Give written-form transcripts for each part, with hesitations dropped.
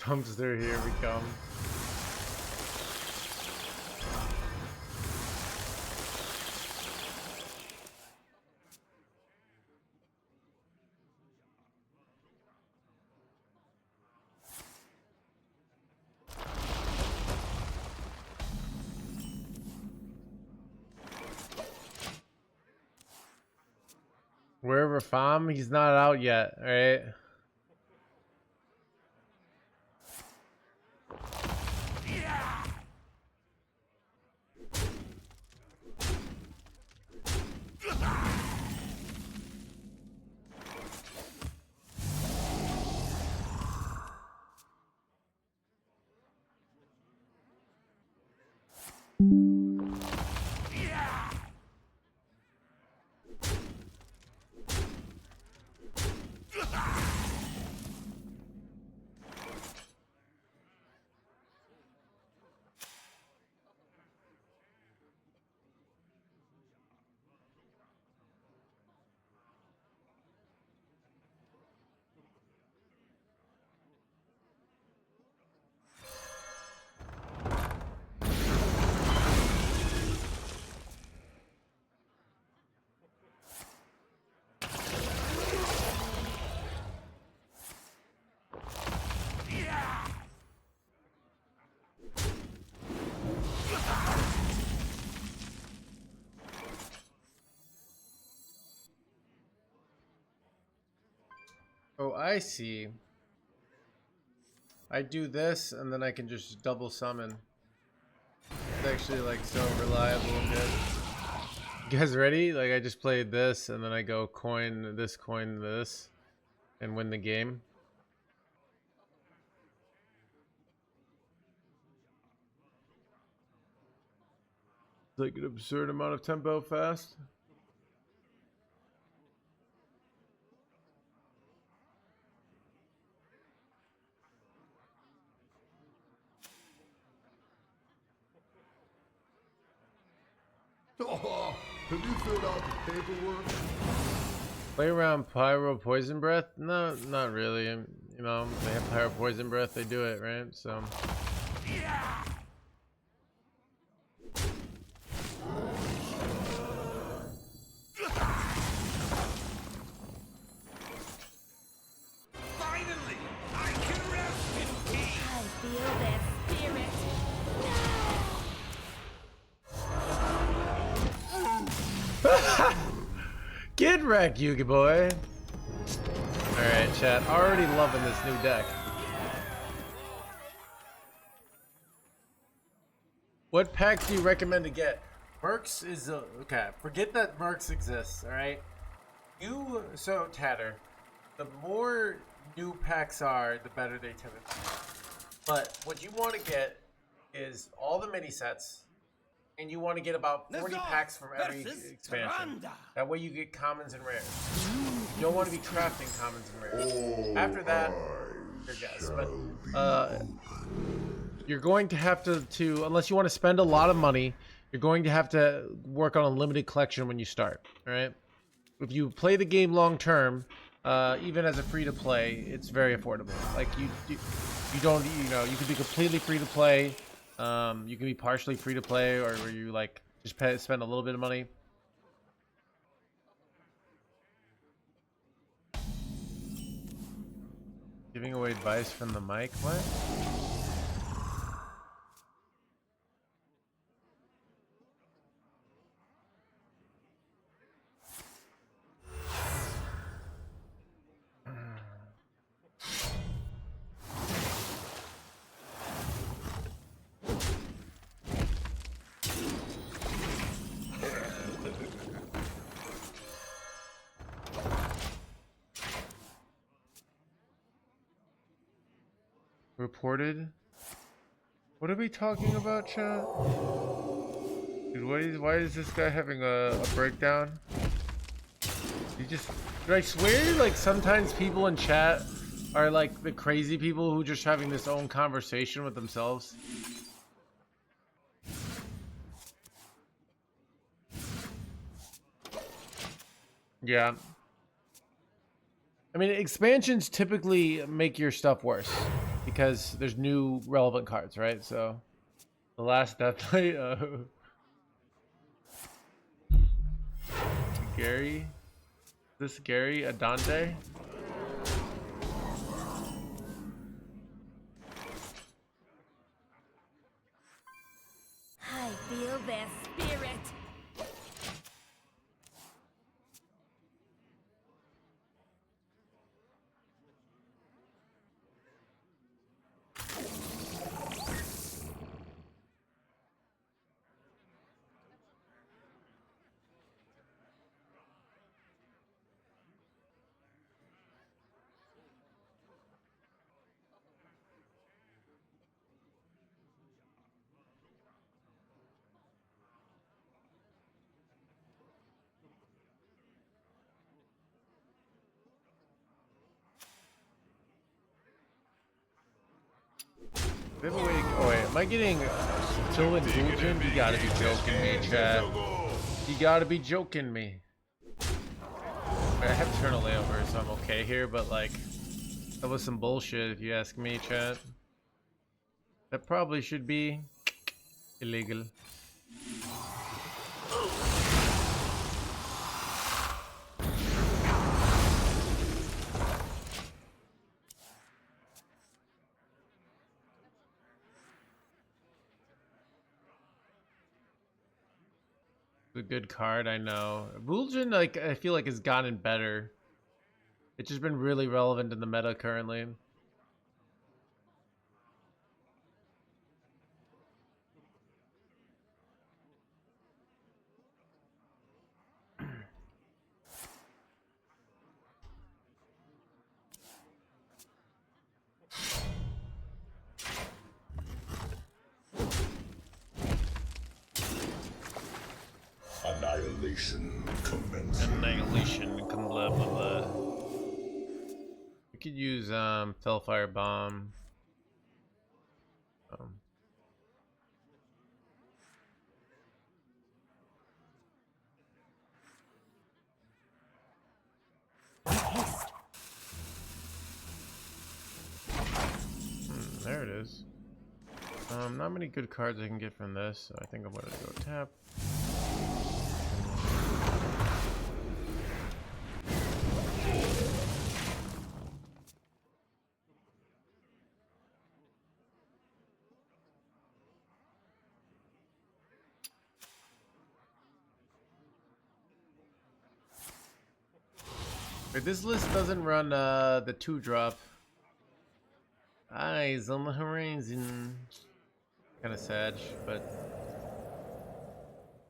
Dumpster, here we come. Wherever Fam, he's not out yet, right? Oh, I see. I do this, and then I can just double summon. It's actually like so reliable and good. You guys ready? Like I just played this, and then I go coin this, and win the game. It's like an absurd amount of tempo fast. Oh, have you filled out the paperwork? Play around Pyro Poison Breath? No, not really. You know, they have Pyro Poison Breath, they do it, right? So. Finally, I can rest in peace. I feel their spirit. Get wrecked, Yugi boy. Alright, chat. Already loving this new deck. What packs do you recommend to get? Mercs is okay. Forget that Mercs exists. All right. So Tatter, the more new packs are, the better they tend to be. But what you want to get is all the mini sets, and you want to get about 40 packs from every expansion. That way you get commons and rares. You don't want to be crafting commons and rares. After that, your guess. But you're going to have to unless you want to spend a lot of money, you're going to have to work on a limited collection when you start. All right. If you play the game long term, even as a free to play, it's very affordable. Like you don't, you can be completely free to play. You can be partially free to play, or where you like just spend a little bit of money. Giving away advice from the mic. What? Reported? What are we talking about, chat? Dude, why is this guy having a breakdown? Dude, I swear, like, sometimes people in chat are like the crazy people who just having this own conversation with themselves. Yeah. I mean, expansions typically make your stuff worse. because there's new relevant cards, right? So the last death knight, Gary, this Gary Adante. I feel their spirit. We have a way to, oh wait, am I getting Sylvan Bulgin? You gotta be joking me, chat. You gotta be joking me. I have Eternal Layover, so I'm okay here, but like, that was some bullshit if you ask me, chat. That probably should be illegal. A good card, I know. Bulgin, like, I feel like has gotten better. It's just been really relevant in the meta currently. Annihilation commences. Annihilation, come blah blah blah. We could use Fellfire Bomb. There it is. Not many good cards I can get from this, so I think I'm gonna go tap. Wait, this list doesn't run the 2-drop. Eyes on the horizon. Kind of sad, but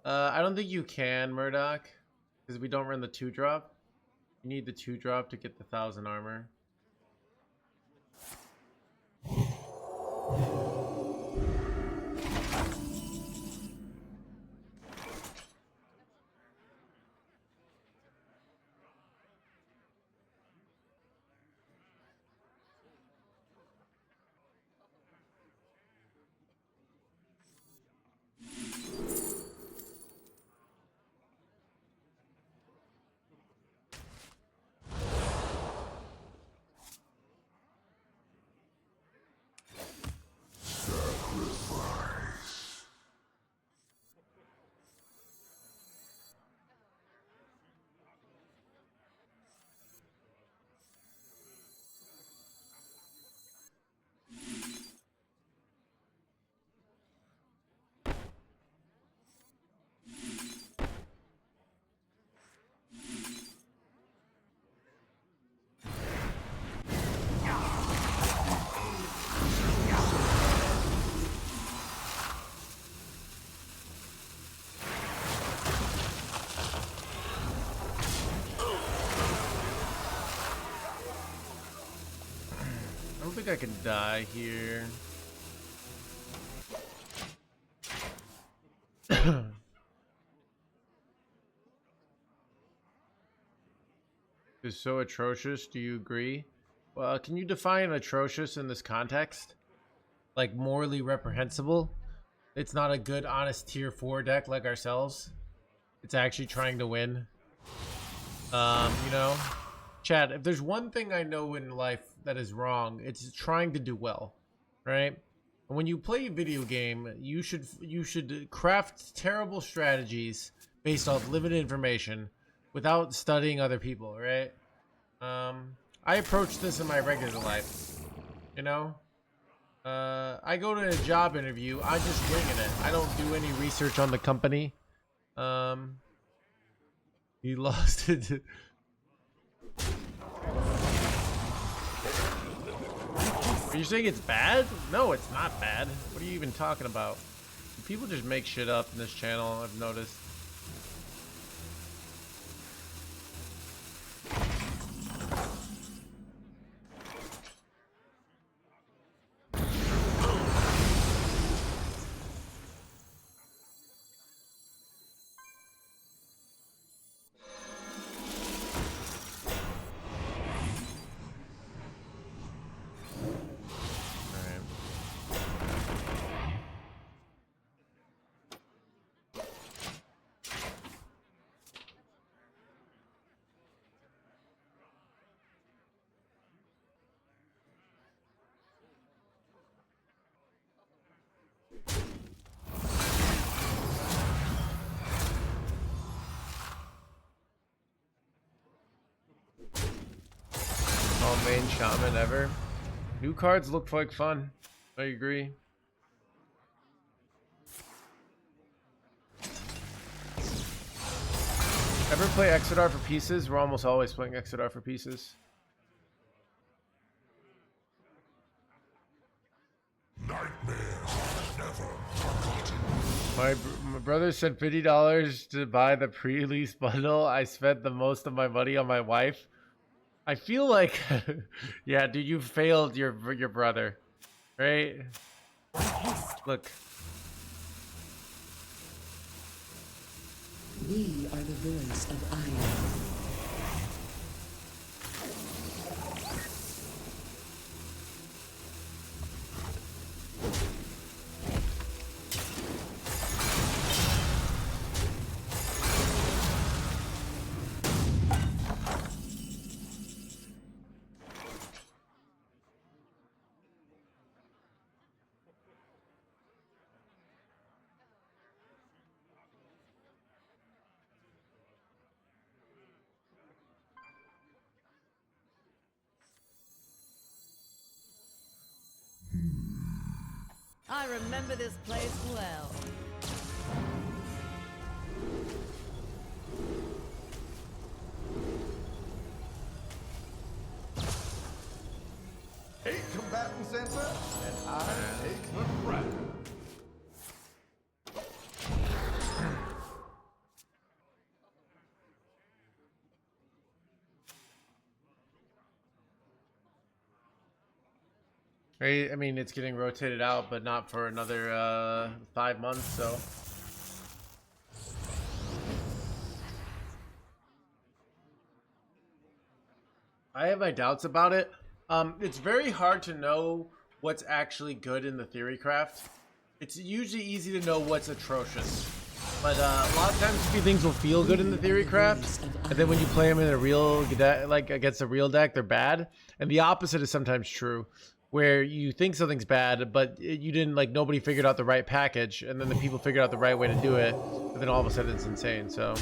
I don't think you can, Murdoch, because we don't run the 2-drop. You need the 2-drop to get the 1,000 armor. I don't think I can die here. Is so atrocious, do you agree? Well, can you define atrocious in this context? Like morally reprehensible? It's not a good, honest tier 4 deck like ourselves. It's actually trying to win. You know? Chad, if there's one thing I know in life that is wrong, it's trying to do well, right? And when you play a video game, you should craft terrible strategies based off limited information without studying other people, right? I approach this in my regular life, you know? I go to a job interview, I just winging it. I don't do any research on the company. He lost it. Are you saying it's bad? No, it's not bad. What are you even talking about? People just make shit up in this channel, I've noticed. All main shaman ever. New cards look like fun. I agree. Ever play Exodar for pieces? We're almost always playing Exodar for pieces. My brother sent $50 to buy the pre-release bundle. I spent the most of my money on my wife. I feel like, yeah, dude, you failed your brother, right? Look. We are the voice of iron. I remember this place well. Eight combatants enter, and I take the crown. I mean, it's getting rotated out, but not for another 5 months, so. I have my doubts about it. It's very hard to know what's actually good in the theory craft. It's usually easy to know what's atrocious. But a lot of times things will feel good in the theory craft, and then when you play them in a real deck, like against a real deck, they're bad. And the opposite is sometimes true, where you think something's bad, but you didn't, like, nobody figured out the right package, and then the people figured out the right way to do it, and then all of a sudden it's insane. So.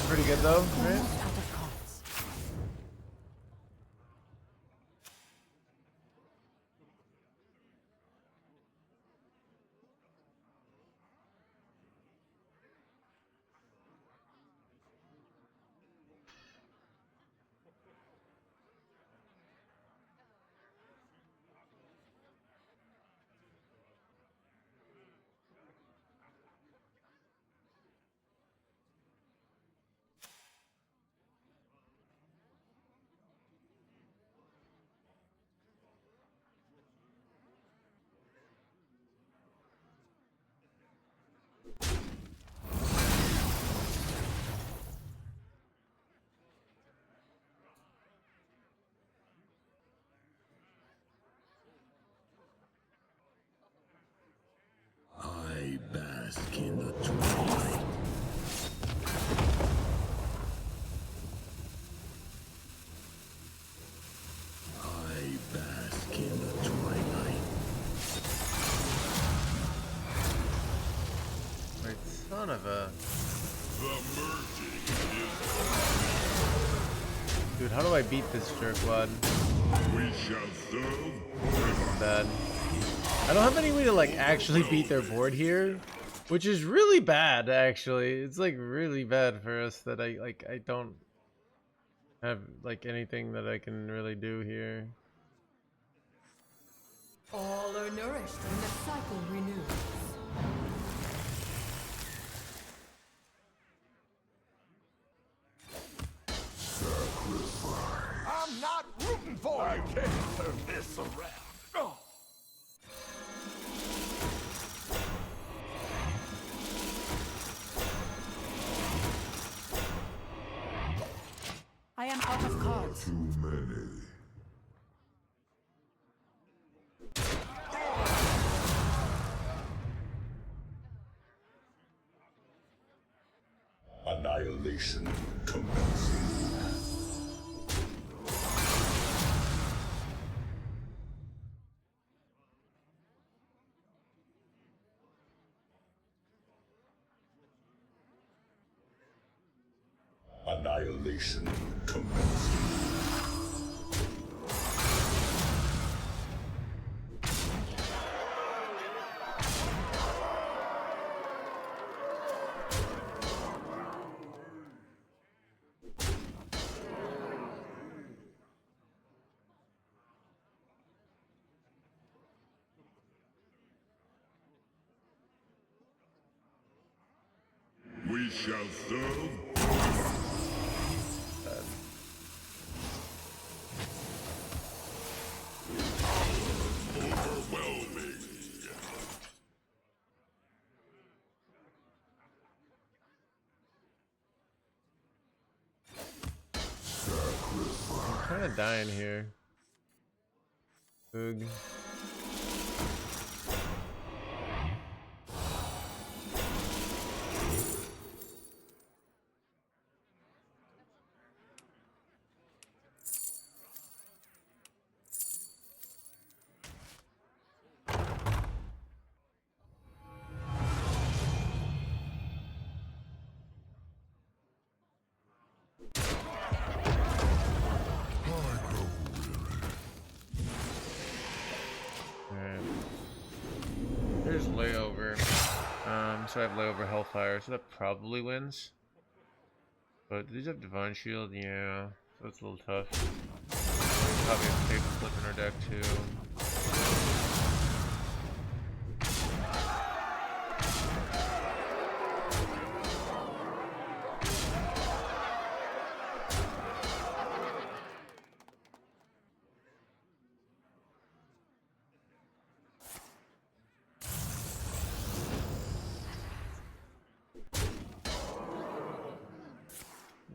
pretty good though, right? Almost out of cards. I bask in the twilight. I bask in the twilight. Wait, son of a... The merging Dude, how do I beat this jerkwad? is we shall serve. Bad. I don't have any way to like actually beat their board here, which is really bad actually. It's like really bad for us that I don't have like anything that I can really do here. All are nourished and the cycle renews. I'm not rooting for you. I can't turn this around. Oh. I am out of cards. Too many. Annihilation commences. Annihilation commences. We shall serve. Overwhelming. I'm kind of dying here. Oog. There's layover. So I have layover Hellfire, so that probably wins. But these have Divine Shield, yeah. So it's a little tough. Probably have Tape Flip in our deck too.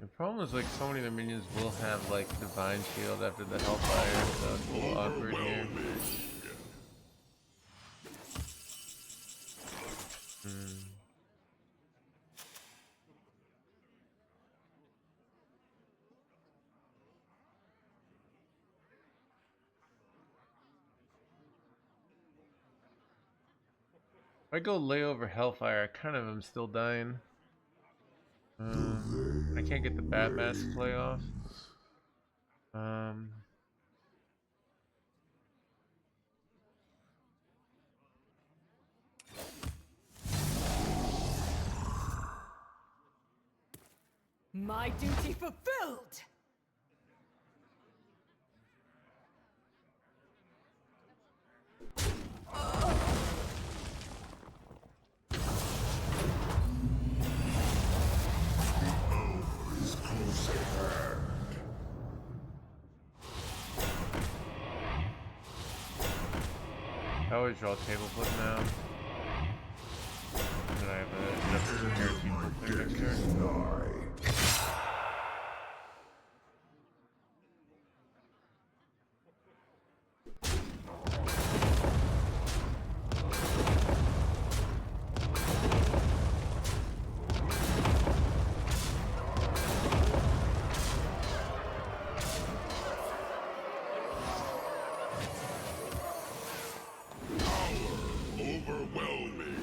The problem is like so many of the minions will have like Divine Shield after the Hellfire, so it's a little awkward here. If I go lay over Hellfire, I kind of am still dying. I can't get the bat mask play off. My duty fulfilled! I always draw table flip now. And then I have a guaranteed flip next turn. Overwhelming.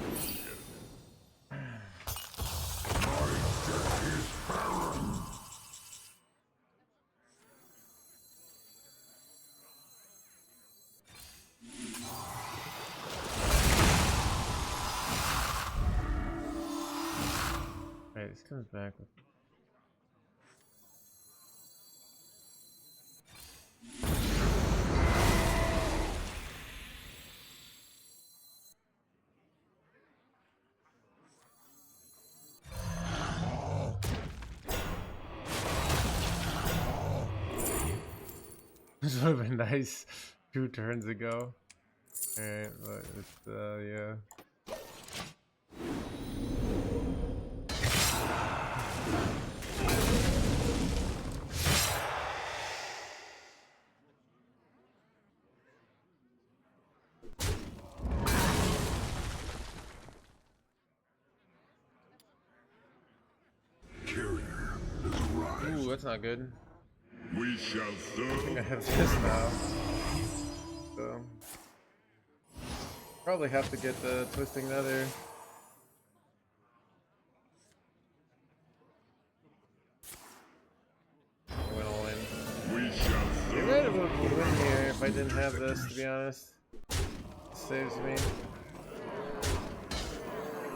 Alright, this comes back with. This would have been nice 2 turns ago. Alright, but it's, yeah. Carrier has arrived. Ooh, that's not good. We shall I think I serve. have this now. So. Probably have to get the twisting nether. I went all in. We shall Maybe serve. I would win here if I didn't have this, to be honest. It saves me.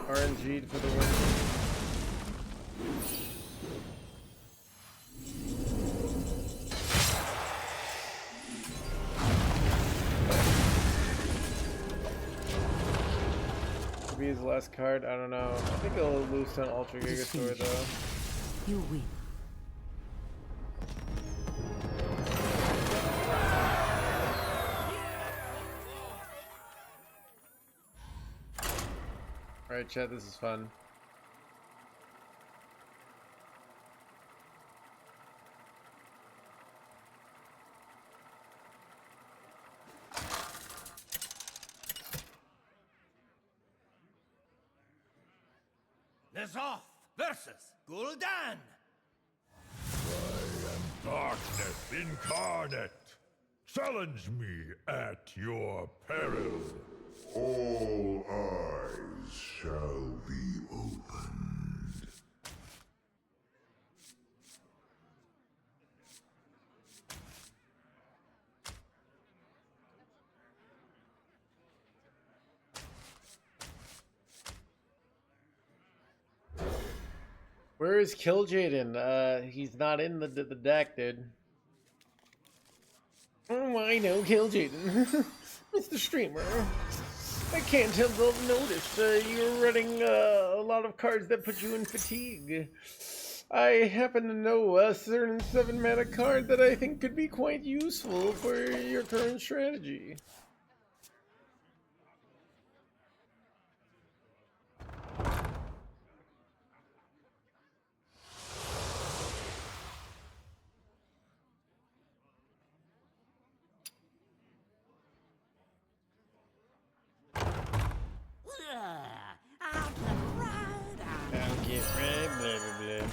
RNG'd for the win. Maybe his last card, I don't know. I think he'll lose to an Ultra Gigasaur though. You win. Alright, chat, this is fun. Nazoth versus Gul'dan. Darkness incarnate! Challenge me at your peril! All eyes shall be opened. Where is Kill Jaden? He's not in the deck, dude. Oh, I know, Kill Jaden. Mr. Streamer. I can't help but notice you're running a lot of cards that put you in fatigue. I happen to know a certain 7-mana card that I think could be quite useful for your current strategy. I'll get right, blah, blah, blah.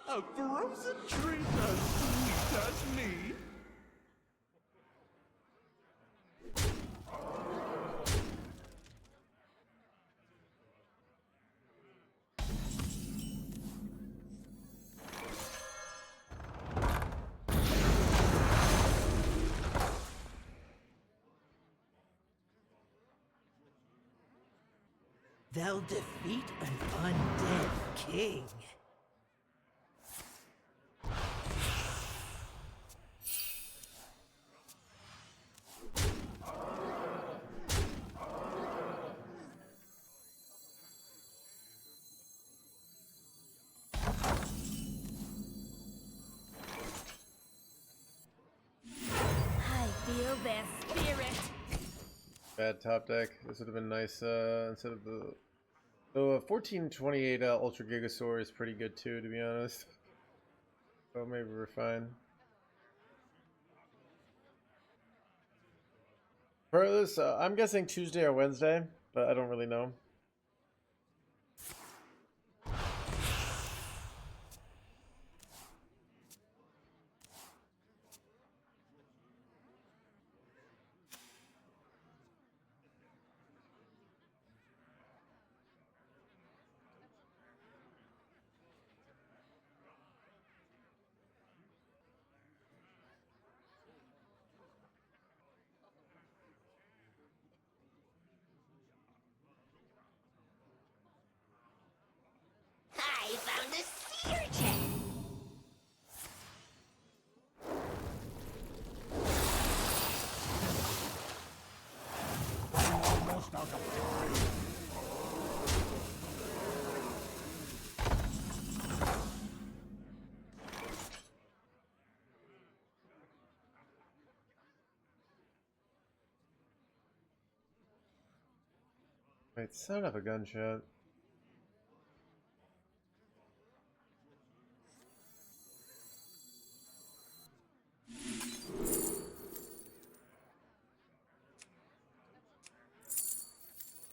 A frozen treat as sweet as me. They'll defeat an undead king. I feel their spirit. Bad top deck. This would have been nice instead of the. So 1428 Ultra Gigasaur is pretty good too, to be honest. So maybe we're fine. For this, I'm guessing Tuesday or Wednesday, but I don't really know. I found a sea urchin. Almost out of time. Wait, son of a gunshot.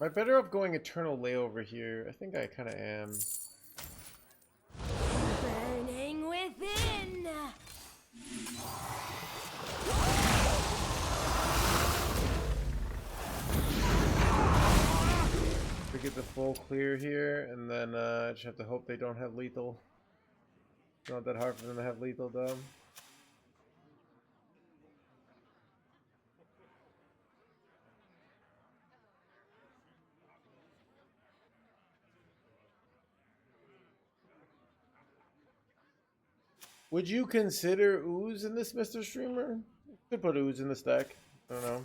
Am I better off going Eternal Layover here? I think I kind of am. Burning within. We get the full clear here, and then I just have to hope they don't have lethal. It's not that hard for them to have lethal, though. Would you consider Ooze in this, Mr. Streamer? Could put Ooze in the stack. I don't know.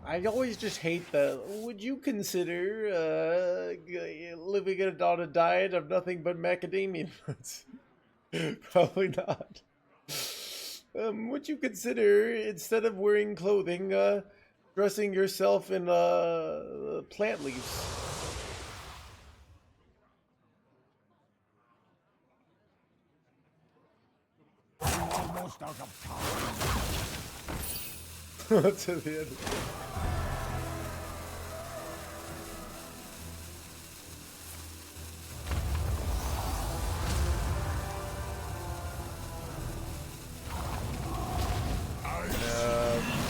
I always just hate the. Would you consider living on a diet of nothing but macadamia nuts? Probably not. Would you consider, instead of wearing clothing, dressing yourself in plant leaves? Almost out of time. To the end.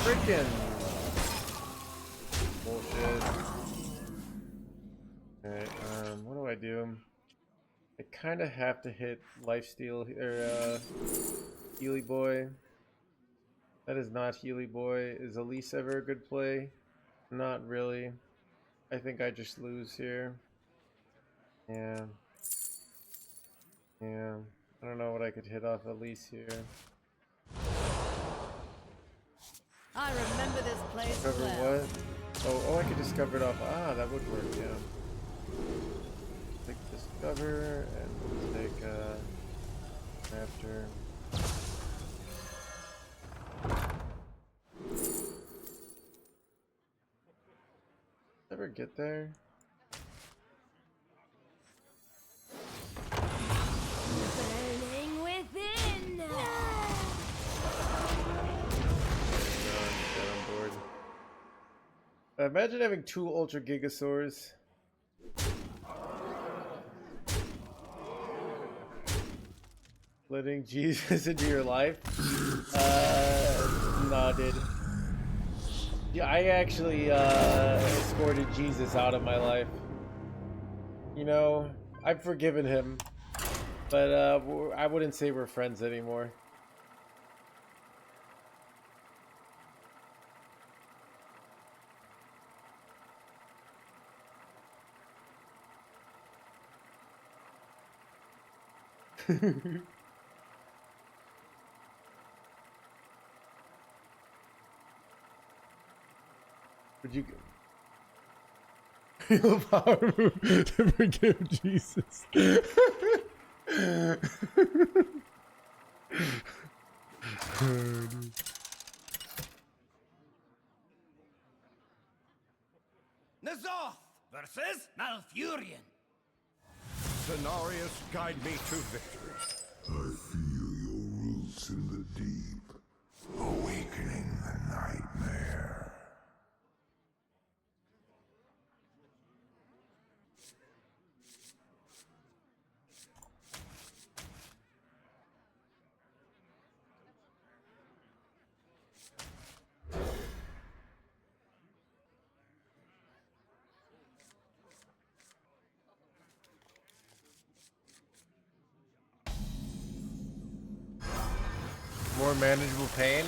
Freaking bullshit. Alright, what do I do? I kind of have to hit Lifesteal or Healy Boy. That is not Healy Boy. Is Elise ever a good play? Not really. I think I just lose here. Yeah. Yeah. I don't know what I could hit off Elise here. I remember this place Discover well. what? Oh, I could discover it off. Ah, that would work, yeah. Click discover and we'll take Raptor. Ever get there? Burning within. Get on board. Imagine having 2 Ultra Gigasaurs. Letting Jesus into your life? Nah, dude. Yeah, I actually escorted Jesus out of my life. You know, I've forgiven him, but I wouldn't say we're friends anymore. Would you feel power move to forgive Jesus? Nazoth versus Malfurion. Cenarius, guide me to victory. I feel your roots in the deep, awakening the nightmare. More manageable pain.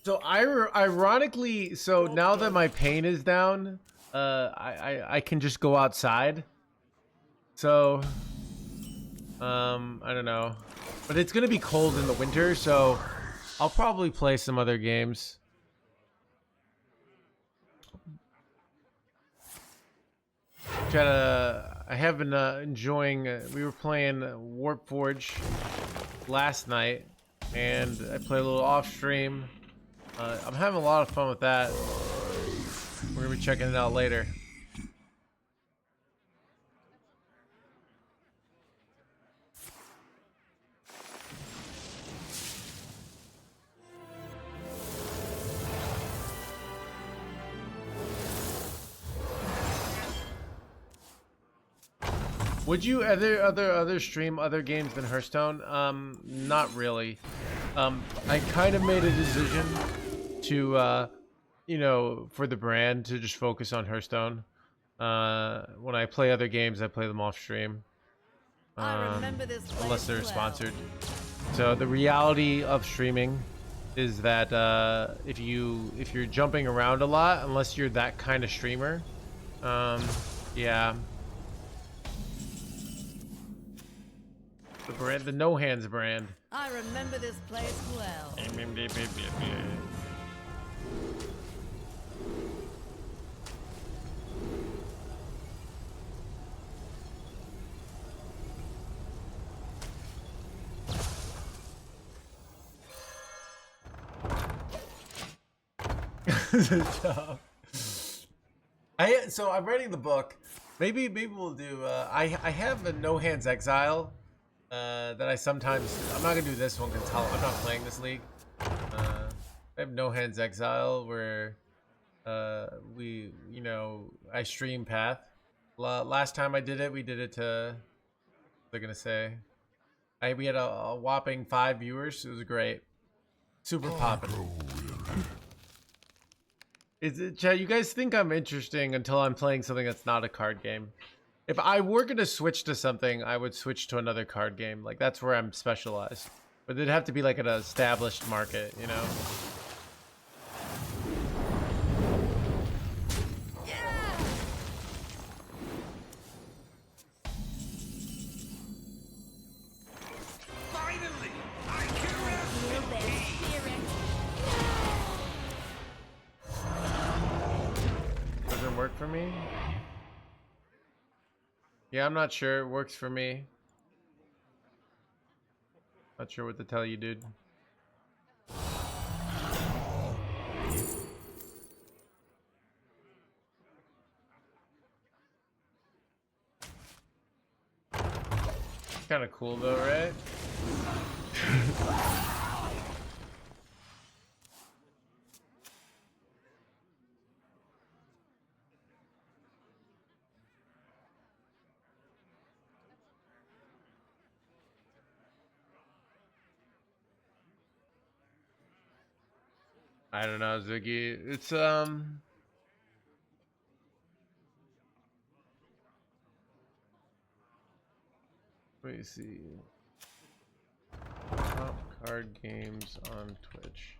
So ironically, so now that my pain is down, I can just go outside. So, I don't know, but it's gonna be cold in the winter, so I'll probably play some other games. I have been enjoying. We were playing Warp Forge last night, and I played a little off stream. I'm having a lot of fun with that. We're gonna be checking it out later. Would you other stream other games than Hearthstone? Not really. I kind of made a decision to you know, for the brand to just focus on Hearthstone. When I play other games, I play them off stream. Unless they're sponsored. So the reality of streaming is that if you're jumping around a lot, unless you're that kind of streamer, yeah. The brand, the No Hands brand. I remember this place well. So I'm writing the book. Maybe we'll do. I have a No Hands Exile that I sometimes. I'm not gonna do this one because I'm not playing this league. I have No Hands Exile where I stream Path. Last time I did it, we did it to. What they're gonna say. We had a whopping 5 viewers. It was great. Super poppin'. Chad, you guys think I'm interesting until I'm playing something that's not a card game. If I were going to switch to something, I would switch to another card game. Like, that's where I'm specialized. But it'd have to be like an established market, you know? Finally, I can rest Feel their spirit. Doesn't work for me? Yeah, I'm not sure. It works for me. Not sure what to tell you, dude. Kind of cool though, right? I don't know, Ziggy. It's let me see. Top card games on Twitch.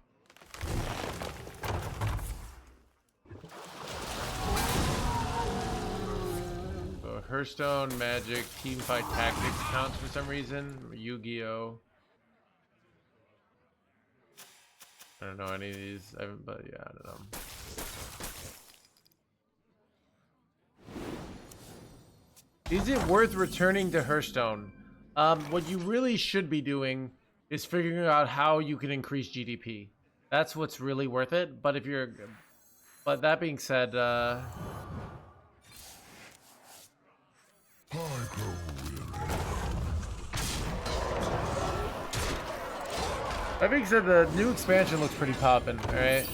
So Hearthstone, Magic, Teamfight Tactics counts for some reason. Yu-Gi-Oh. I don't know any of these, but yeah, I don't know. Is it worth returning to Hearthstone? What you really should be doing is figuring out how you can increase GDP. That's what's really worth it. But if you're, but that being said, that being said, the new expansion looks pretty poppin', alright?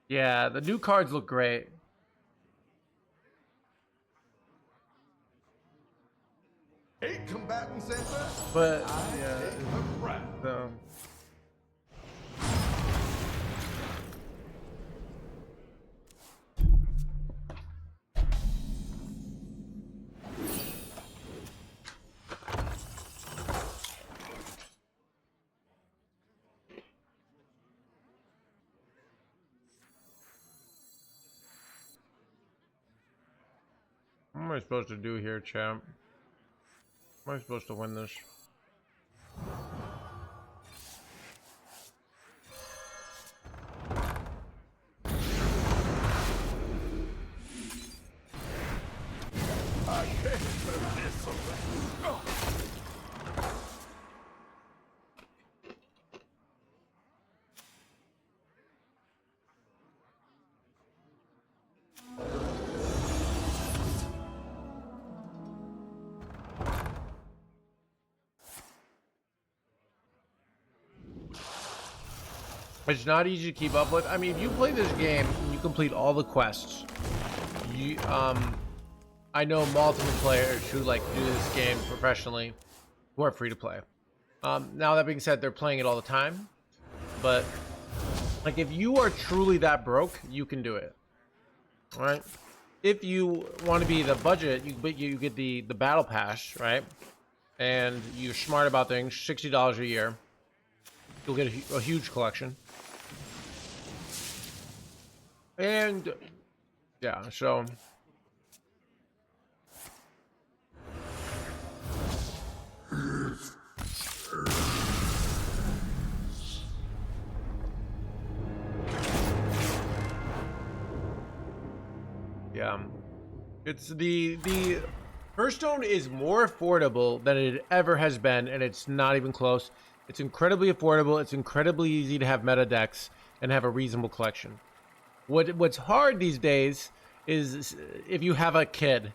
Yeah, the new cards look great. Eight combatants enter. But, I yeah, take the crown. so... What am I supposed to do here, champ? How am I supposed to win this? I can't turn this around. It's not easy to keep up with. I mean, if you play this game and you complete all the quests, you I know multiple players who like do this game professionally who are free to play. Now that being said, they're playing it all the time, but like if you are truly that broke, you can do it. All right. If you want to be the budget, you get the battle pass, right? And you're smart about things. $60 a year. You'll get a huge collection. And yeah, so yeah, it's the Hearthstone is more affordable than it ever has been, and it's not even close. It's incredibly affordable. It's incredibly easy to have meta decks and have a reasonable collection. What's hard these days is if you have a kid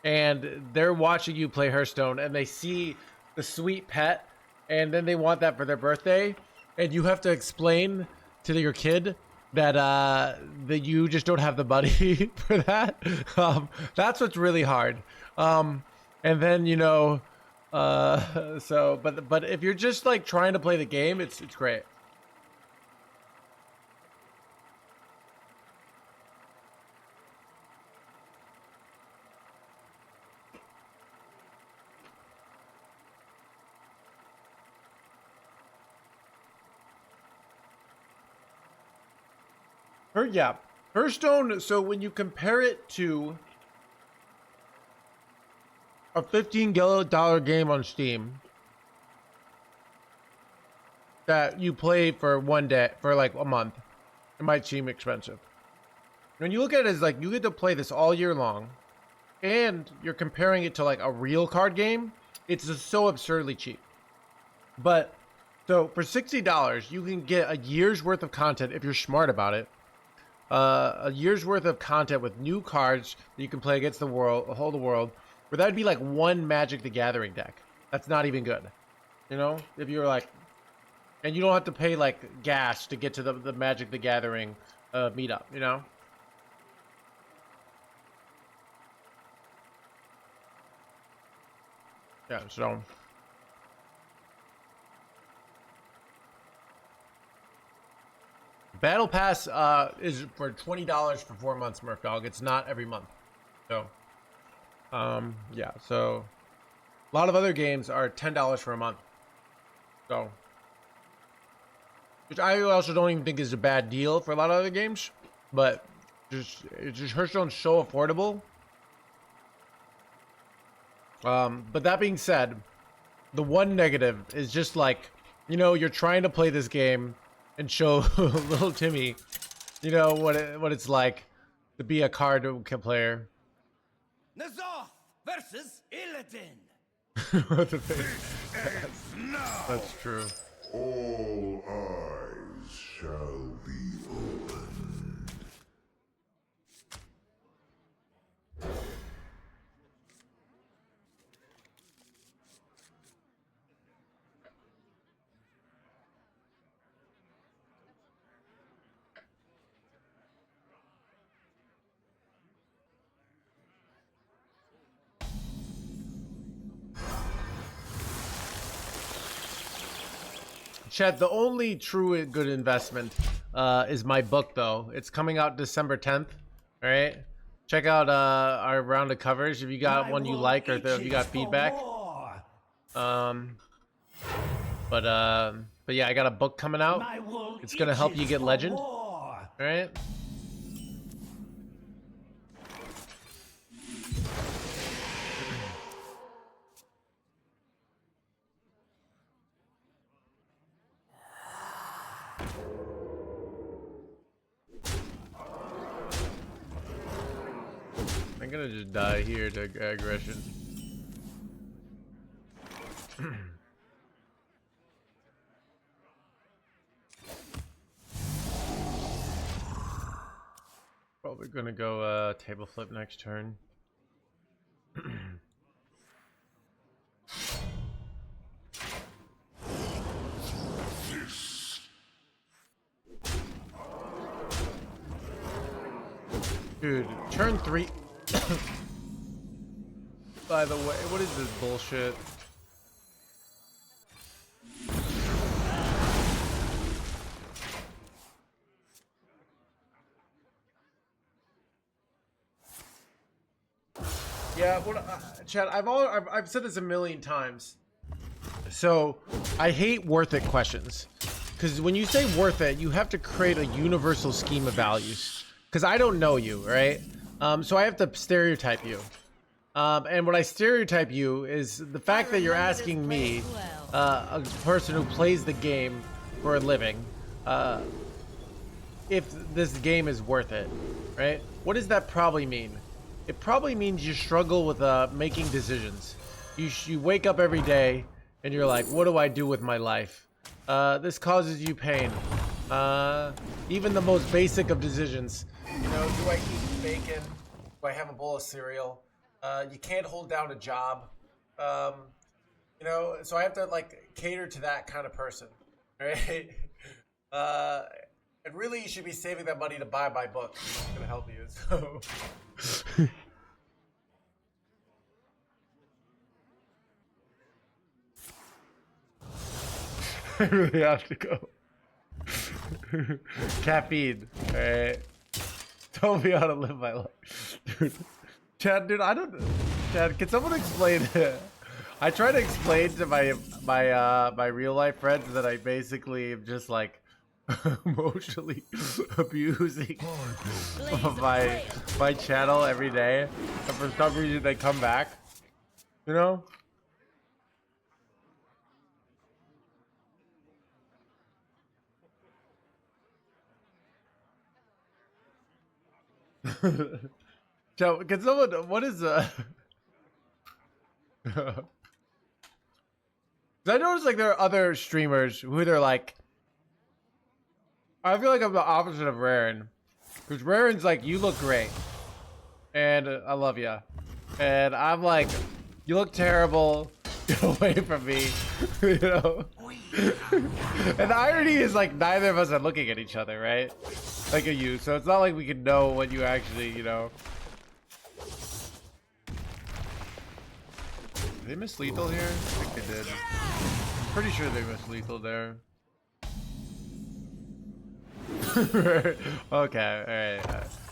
and they're watching you play Hearthstone and they see the sweet pet and then they want that for their birthday, and you have to explain to your kid that that you just don't have the money for that. That's what's really hard. And then so but if you're just like trying to play the game, it's great. Yeah, Hearthstone. So when you compare it to a $15 game on Steam that you play for one day, for like a month, it might seem expensive. When you look at it as like you get to play this all year long, and you're comparing it to like a real card game, it's just so absurdly cheap. But so for $60, you can get a year's worth of content if you're smart about it. A year's worth of content with new cards that you can play against the world, the whole world, where that'd be like one Magic the Gathering deck. That's not even good. You know, if you're like, and you don't have to pay like gas to get to the Magic the Gathering meetup, you know? Yeah, so Battle Pass is for $20 for 4 months, Murph Dog. It's not every month. So yeah, so a lot of other games are $10 for a month. So which I also don't even think is a bad deal for a lot of other games, but just Hearthstone's so affordable. But that being said, the one negative is just like, you know, you're trying to play this game and show little Timmy, you know, what it's like to be a card player. Nazoth versus Illidan. That's true. All eyes shall be opened. Chat, the only true good investment is my book, though. It's coming out December 10th. All right, check out our round of covers if you got one you like, or if you got feedback. But yeah, I got a book coming out. It's gonna help you get legend. All right. I'm gonna just die here to aggression. Probably gonna go table flip next turn. Dude, turn 3. By the way, what is this bullshit? Yeah, Chad, I've said this a million times. So, I hate worth it questions. Because when you say worth it, you have to create a universal scheme of values. Because I don't know you, right? So I have to stereotype you. And what I stereotype you is the fact that you're asking me, a person who plays the game for a living, if this game is worth it, right? What does that probably mean? It probably means you struggle with making decisions. You wake up every day and you're like, what do I do with my life? This causes you pain. Even the most basic of decisions. You know, do I eat bacon? Do I have a bowl of cereal? You can't hold down a job. You know, so I have to like cater to that kind of person, right? And really, you should be saving that money to buy my book. It's gonna help you. So. I really have to go. Caffeine. Alright. Tell me how to live my life. Dude. Chad, dude, I don't. Chad, can someone explain it? I try to explain to my real life friends that I basically am just like emotionally abusing my channel every day, and for some reason they come back. You know? So, can someone? What is I noticed like there are other streamers who they're like. I feel like I'm the opposite of Raren, because Raren's like, you look great, and I love you, and I'm like, you look terrible. Get away from me, you know. And the irony is like neither of us are looking at each other, right? Like at you, so it's not like we can know what you actually, you know. Did they miss lethal here? I think they did. I'm pretty sure they missed lethal there. Okay, alright.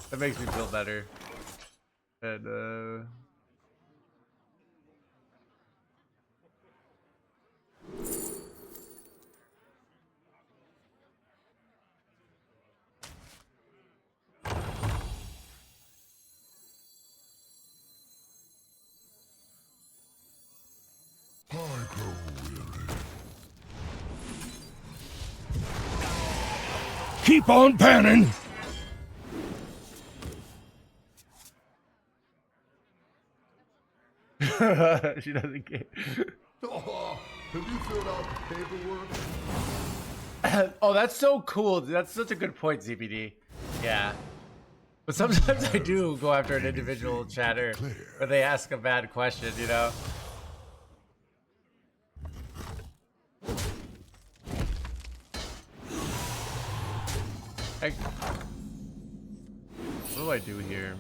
That makes me feel better. And, I grow weary. Keep on panning! she doesn't care. Oh, have you filled out the paperwork? Oh, that's so cool. That's such a good point, ZPD. Yeah. But sometimes I do go after an individual chatter when they ask a bad question, you know? What do I do here?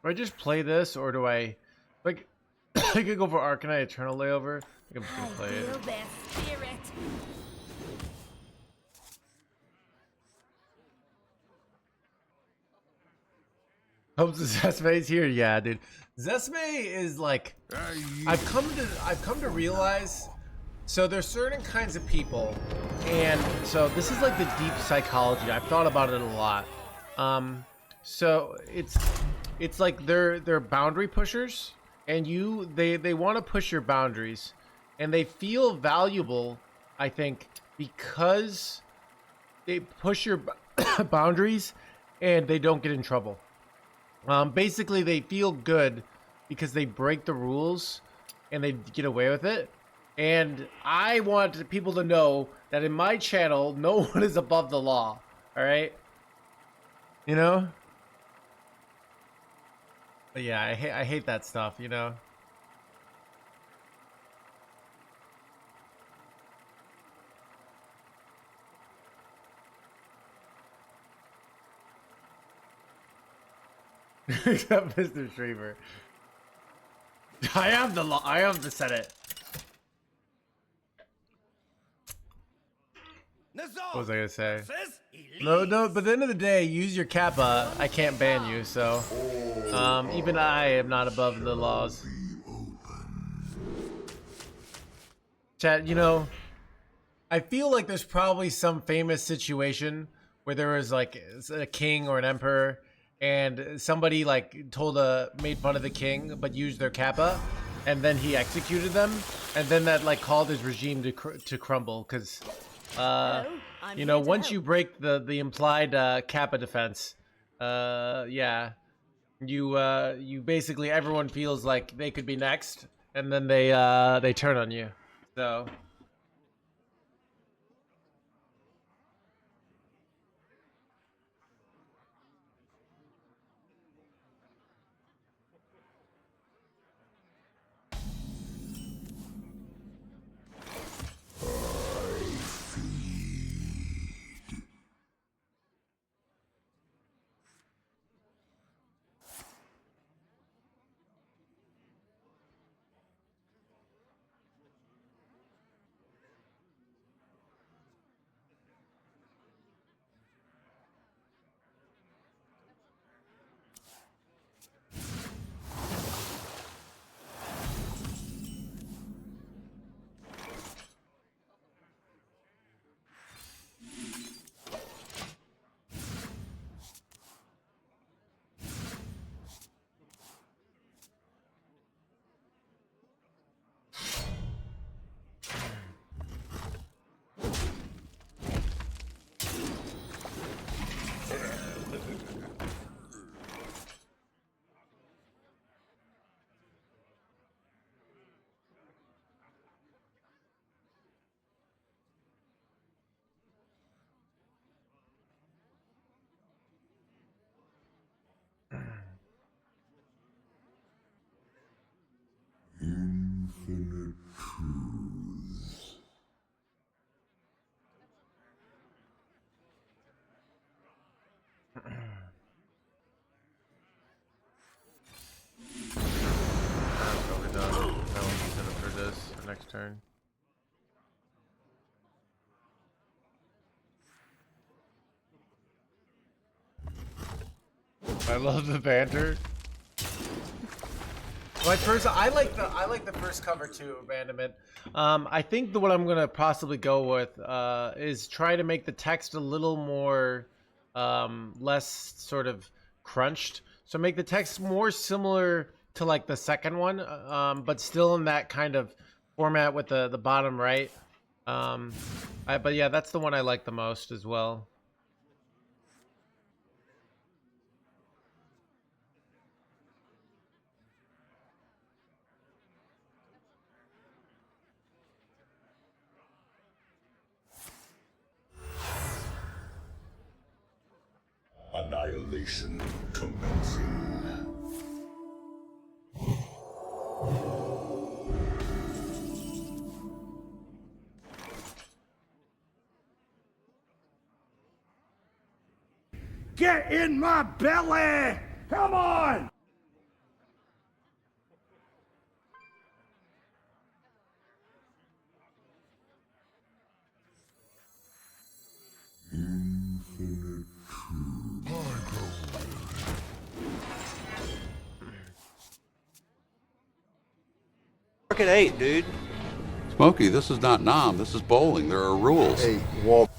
Do I just play this, or do I, like, I could go for Arcanite Eternal Layover? I think I'm just gonna play it. Feel their spirit. Hope the Zesme's here, yeah, dude. Zesme is like, I've come to realize. So there's certain kinds of people, and so this is like the deep psychology. I've thought about it a lot. So it's like they're boundary pushers, and they want to push your boundaries, and they feel valuable, I think, because they push your boundaries and they don't get in trouble. Basically, they feel good because they break the rules and they get away with it. And I want people to know that in my channel, no one is above the law. All right? You know? But yeah, I hate that stuff, you know? Except Mr. Streamer. I am the law. I am the Senate. What was I gonna say? No, but at the end of the day, use your Kappa. I can't ban you, so even I am not above the laws. Chat, you know, I feel like there's probably some famous situation where there was like a king or an emperor, and somebody like made fun of the king, but used their Kappa, and then he executed them, and then that like called his regime to crumble, because you know, once you break the implied Kappa defense, yeah, you basically, everyone feels like they could be next, and then they turn on you. So Infinite truths. That's probably done. That one's set up for this next turn. I love the banter. Well, I like the first cover too, Abandonment. I think what I'm gonna possibly go with is try to make the text a little more less sort of crunched. So make the text more similar to like the second one, but still in that kind of format with the bottom right. But yeah, that's the one I like the most as well. Annihilation commencing. Get in my belly! Come on! Infinite truth. Market 8, dude. Smokey, this is not Nam. This is bowling. There are rules. Hey, Walt.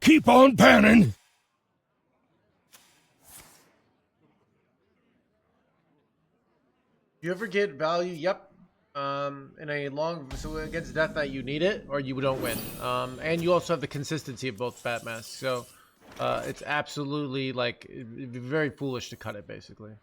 Keep on panning! You ever get value? Yep. In a long, so against Death Knight, you need it or you don't win. And you also have the consistency of both Bat Masks. So it's absolutely like it'd be very foolish to cut it, basically.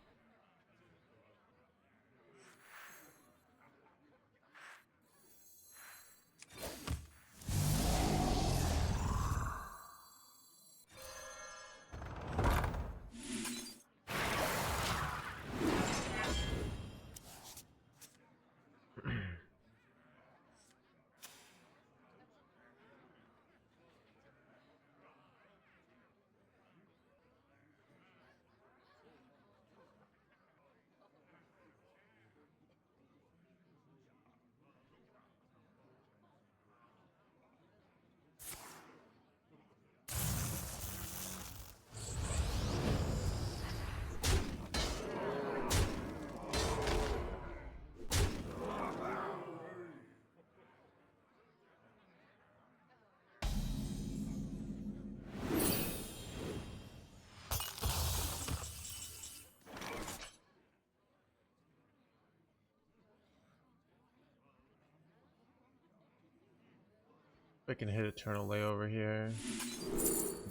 I can hit Eternal Lay over here.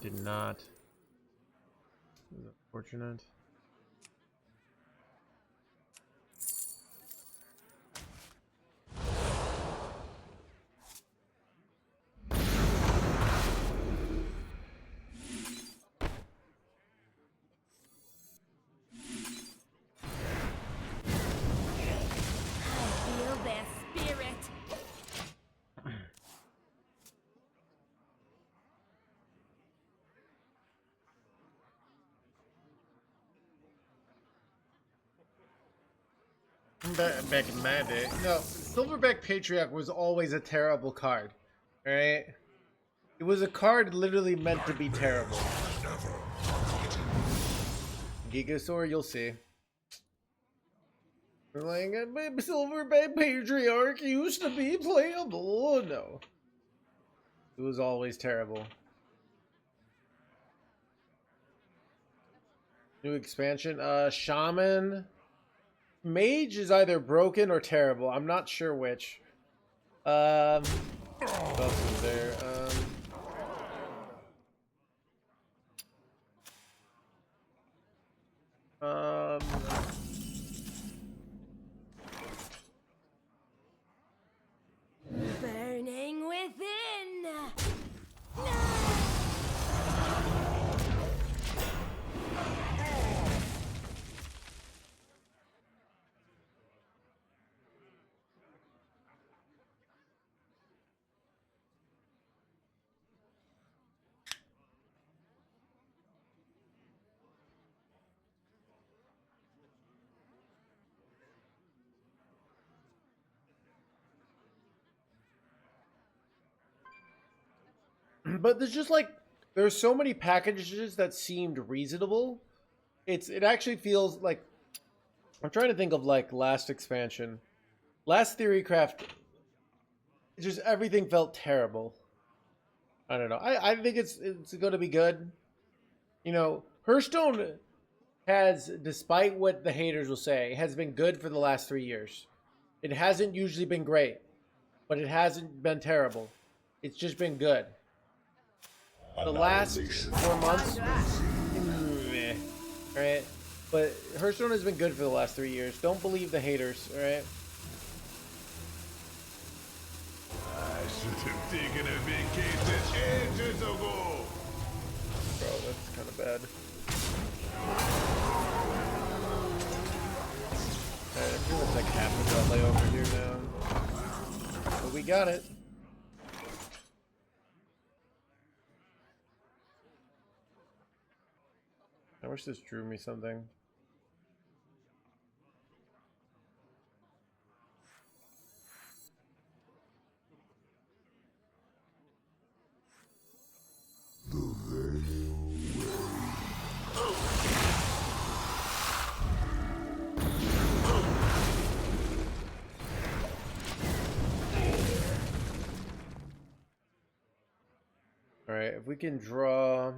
Did not. This is unfortunate. Feel their spirit. Back in my day, no, Silverback Patriarch was always a terrible card. Alright? It was a card literally meant to be terrible. Gigasaur, you'll see. They're like, Silverback Patriarch used to be playable. Oh, no. It was always terrible. New expansion. Shaman. Mage is either broken or terrible. I'm not sure which. What else is there? But there's just like there's so many packages that seemed reasonable. It actually feels like I'm trying to think of like last expansion. Last Theorycraft, just everything felt terrible. I don't know. I think it's going to be good. You know, Hearthstone has, despite what the haters will say, has been good for the last 3 years. It hasn't usually been great, but it hasn't been terrible. It's just been good. The last 4 months, meh, right? But Hearthstone has been good for the last 3 years. Don't believe the haters, all right? I should have taken a vacation ages ago. Bro, that's kind of bad. Alright, I'm doing like half of that lay over here now. But we got it. I wish this drew me something. Alright, if we can draw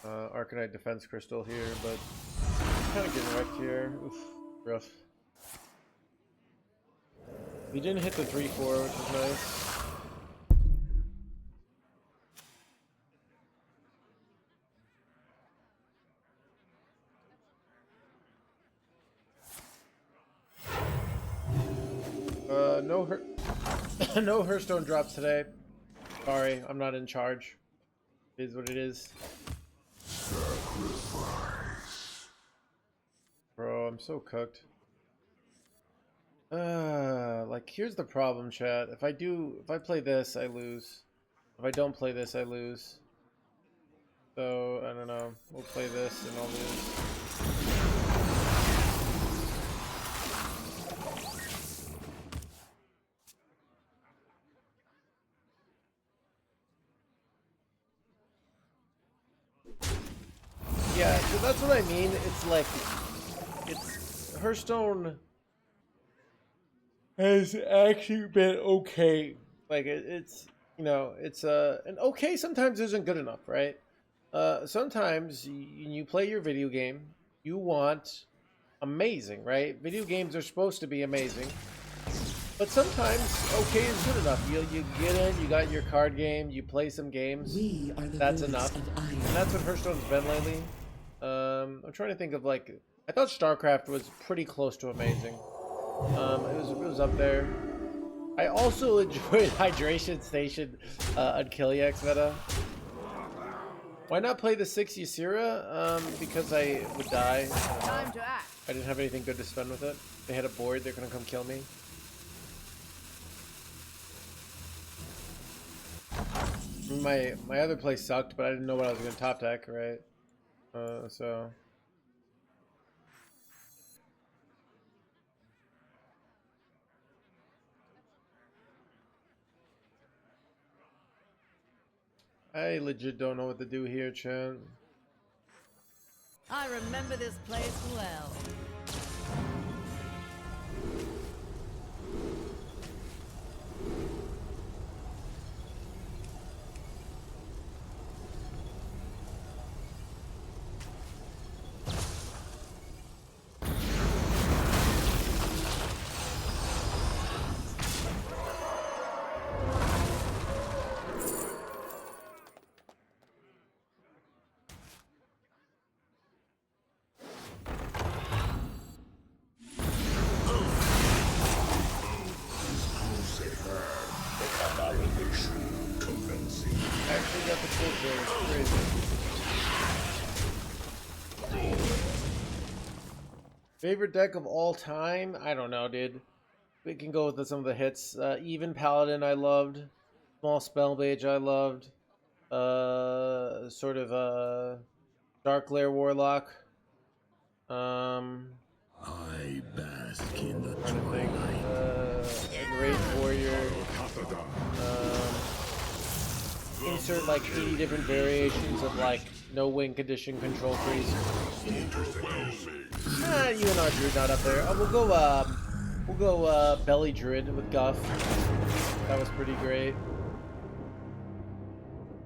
Arcanite Defense Crystal here, but kind of getting wrecked here. Oof, rough. We didn't hit the 3-4, which is nice. No Hearthstone drops today. Sorry, I'm not in charge. It is what it is. Bro, I'm so cooked. Like here's the problem, chat. If I play this, I lose. If I don't play this, I lose. So, I don't know. We'll play this and I'll lose. Yeah, so that's what I mean. It's like, Hearthstone has actually been okay. Like it's you know, it's and okay sometimes isn't good enough, right? Sometimes you play your video game, you want amazing, right? Video games are supposed to be amazing. But sometimes okay is good enough. You get in, you got your card game, you play some games. That's enough. And that's what Hearthstone's been lately. I'm trying to think of like I thought StarCraft was pretty close to amazing. It was up there. I also enjoyed Hydration Station on Killiax meta. Why not play the 6 Ysera? Because I would die. Time to act. I didn't have anything good to spend with it. They had a board, they're gonna come kill me. My other play sucked, but I didn't know what I was gonna top deck, right? So I legit don't know what to do here, chat. I remember this place well. Actually got the full trade. It's crazy. Favorite deck of all time? I don't know, dude. We can go with some of the hits. Even Paladin I loved. Small Spell Mage I loved. Sort of Dark Lair Warlock. I bask in the twilight. Great Warrior. insert like 80 different variations of like no win condition control trees. You and our druid not up there. We'll go belly druid with Guff. That was pretty great.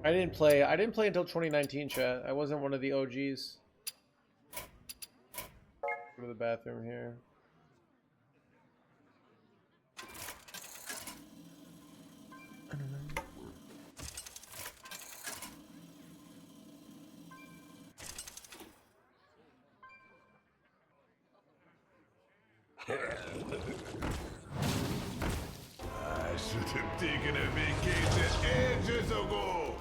I didn't play until 2019, chat. I wasn't one of the OGs. Go to the bathroom here. I should have taken a vacation ages ago.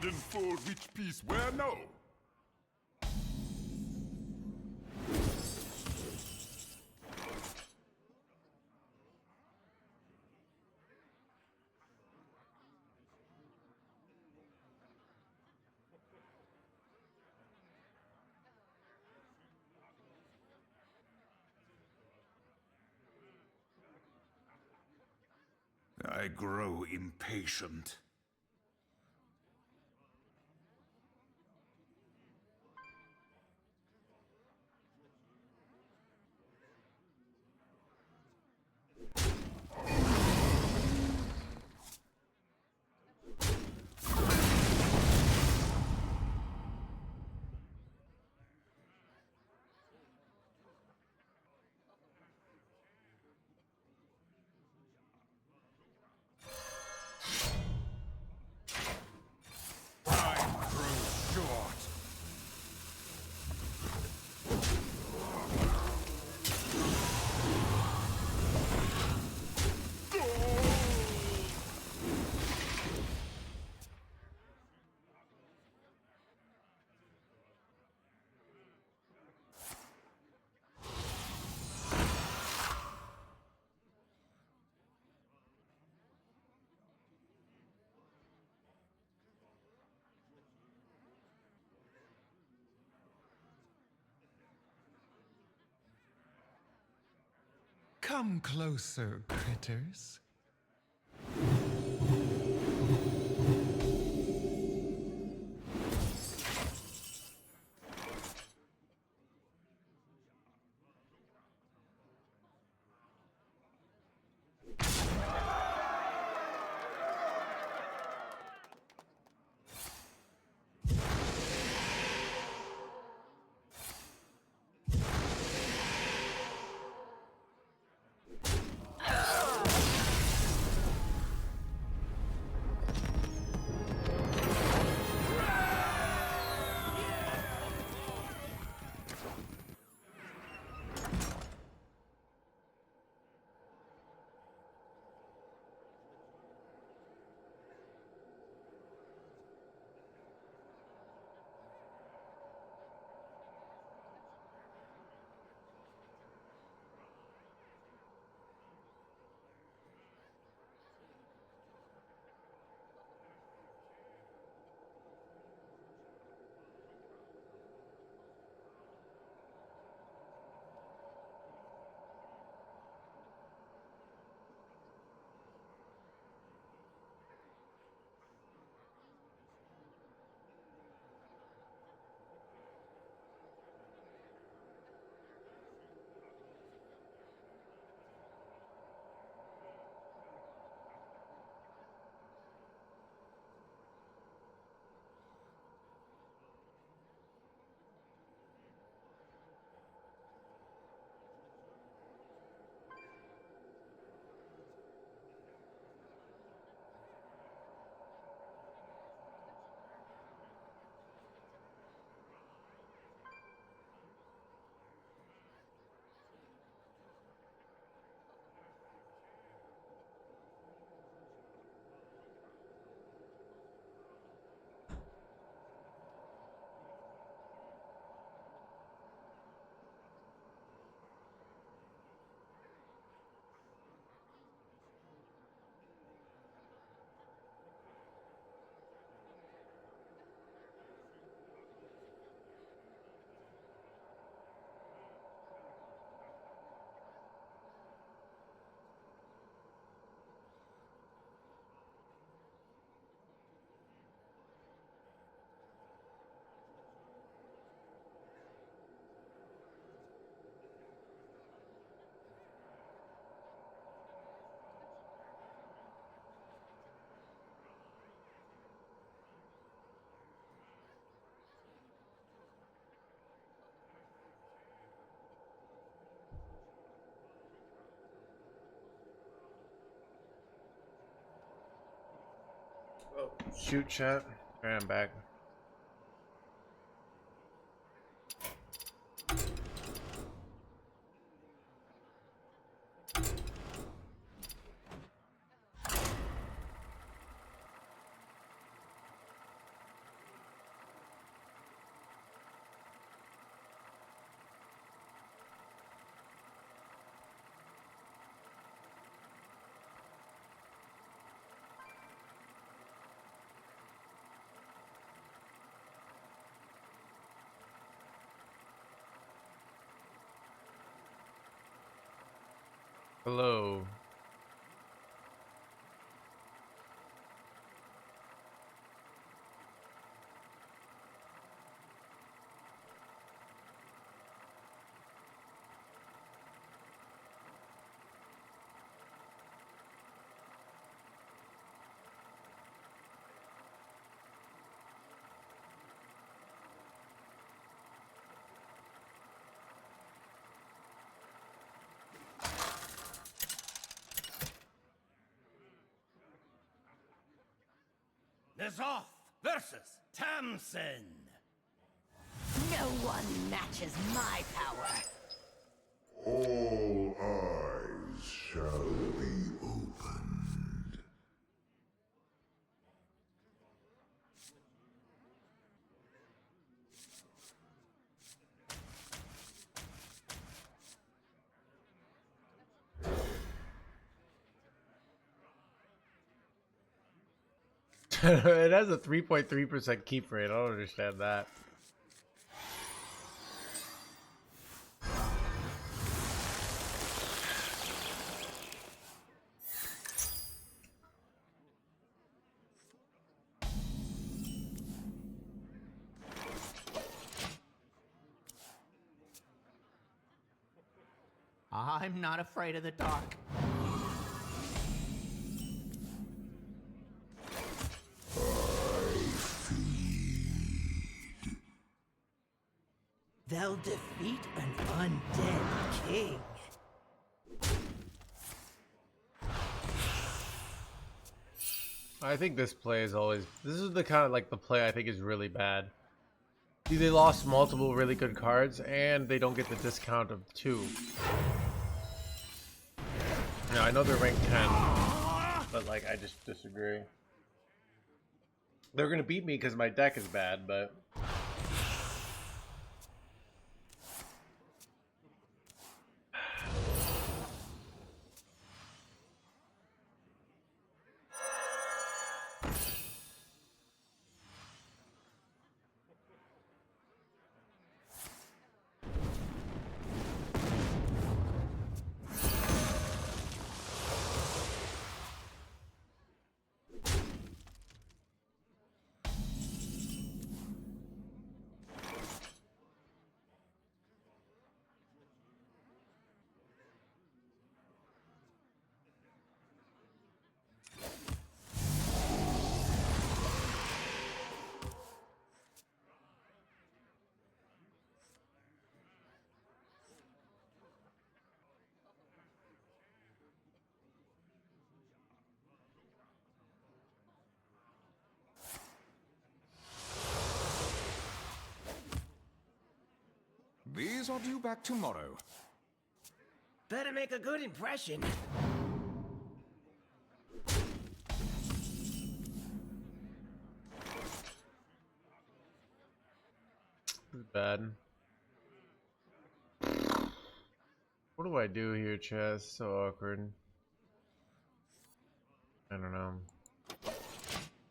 Then for which piece where no? I grow impatient. Come closer, critters. Oh, shoot, chat. Alright, I'm back. Hello. Nazoth versus Tamsin. No one matches my power. All eyes shall be opened. It has a 3.3% keep rate. I don't understand that. I'm not afraid of the dark. They'll defeat an undead king. I think this play is always... This is the kind of like the play I think is really bad. See, they lost multiple really good cards and they don't get the discount of 2. Now, I know they're ranked 10, but like I just disagree. They're gonna beat me because my deck is bad, but... These are due back tomorrow. Better make a good impression. It's bad. What do I do here, Chess? So awkward. I don't know. I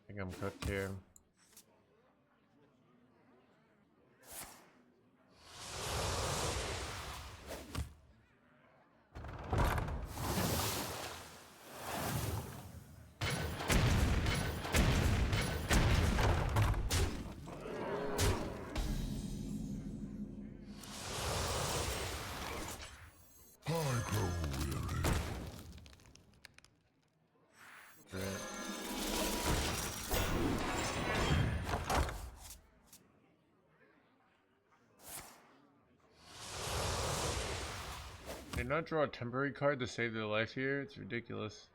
think I'm cooked here. I grow weary. Did not draw a temporary card to save their life here? It's ridiculous.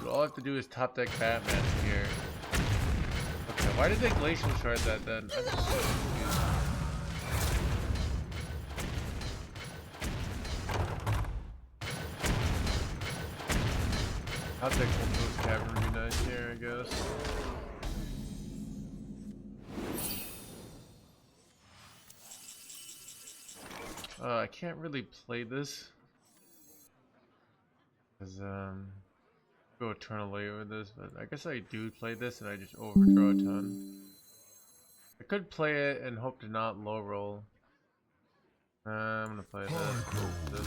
All I have to do is top deck Batman here. Okay, why did they glacial shard that then? I'm so confused. Top deck Ultimate Cavern would be nice here, I guess. I can't really play this because go eternally with this, but I guess I do play this and I just overdraw a ton. I could play it and hope to not low roll. I'm gonna play this.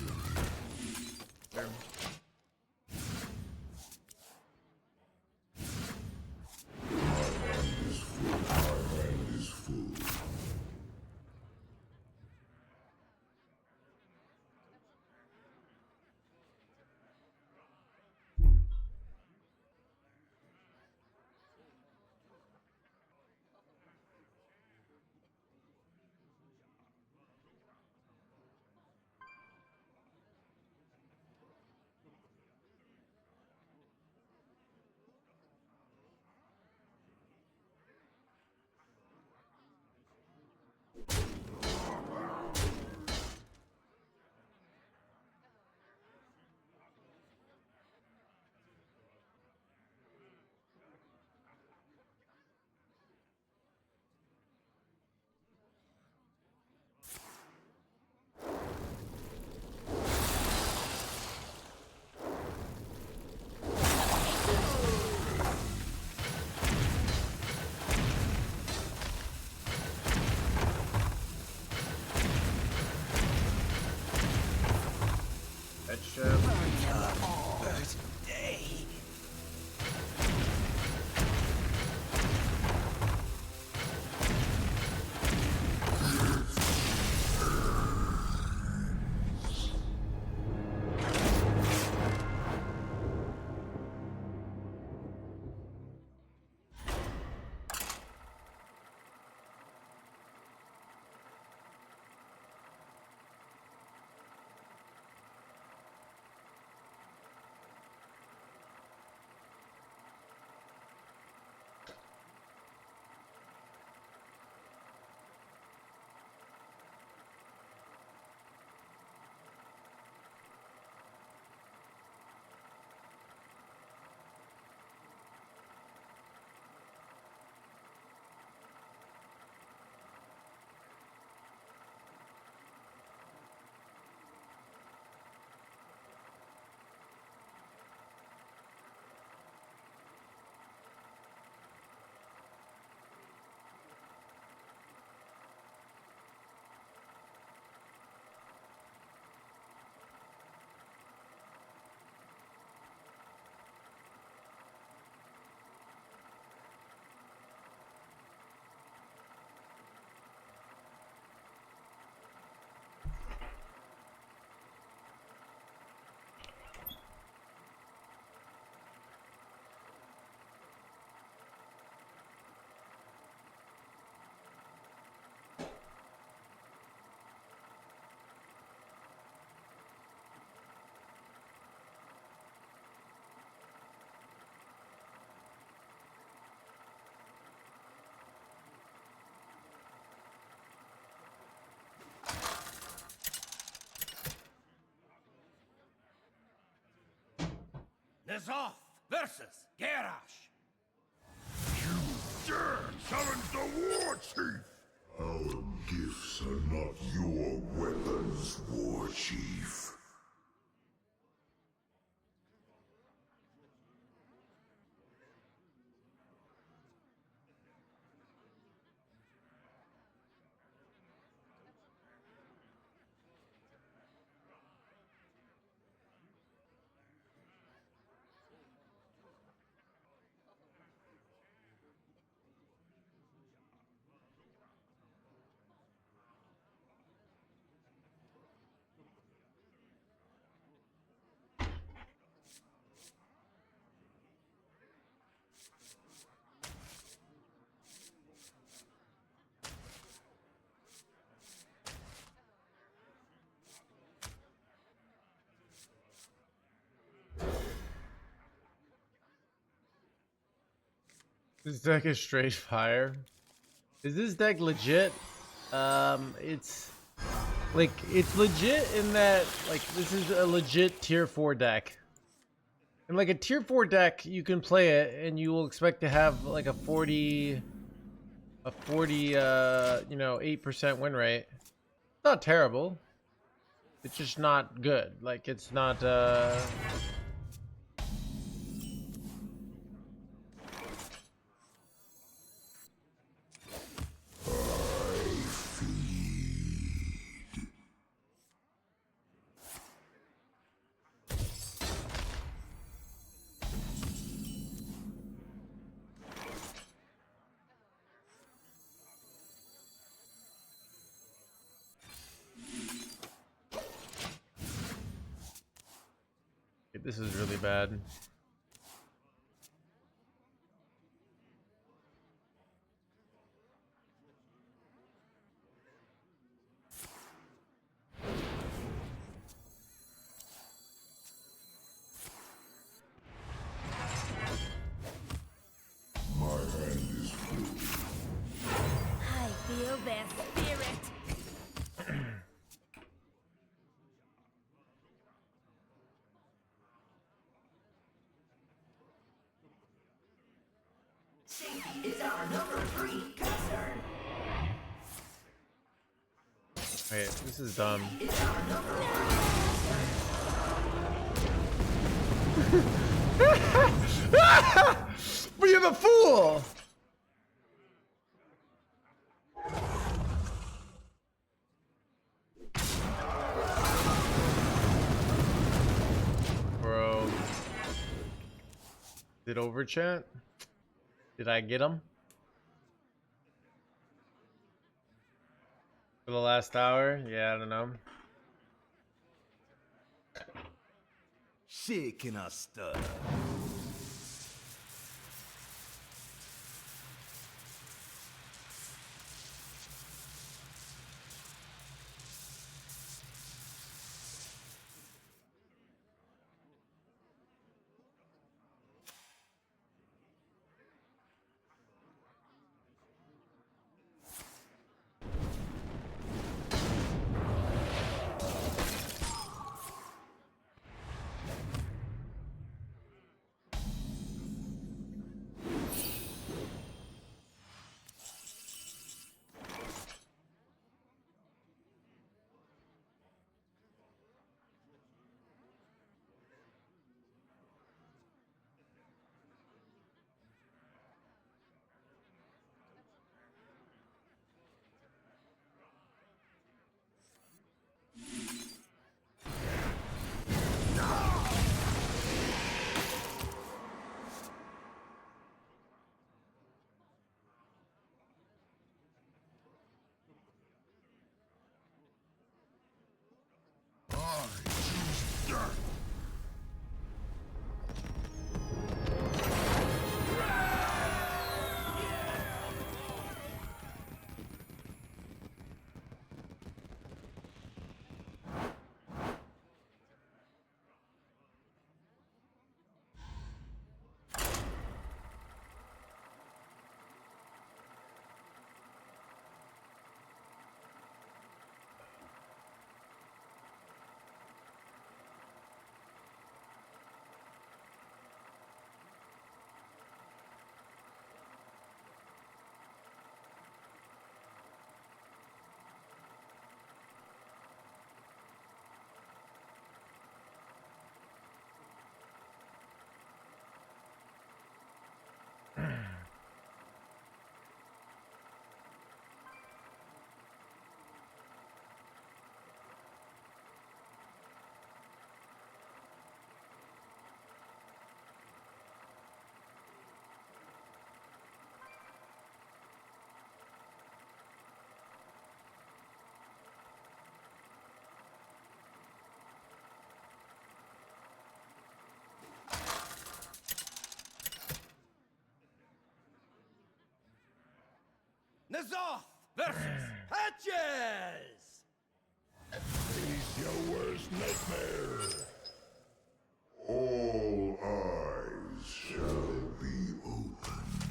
Sure. Nazoth versus Garrosh. You dare challenge the war chief! Our gifts are not your weapons, war chief. This deck is straight fire. Is this deck legit? It's like, it's legit in that, like, this is a legit tier 4 deck. And like a tier 4 deck, you can play it and you will expect to have like a 40 you know, 8% win rate. Not terrible. It's just not good. Like, it's not this is really bad. My hand is full. I feel their spirit. Safety is our number 3 concern. Wait, this is dumb. But you're the fool! Bro. Did overchat? Did I get him? For the last hour? Yeah, I don't know. Shaking us stuff. Nazoth versus Hatches! Face your worst nightmare. All eyes shall be opened.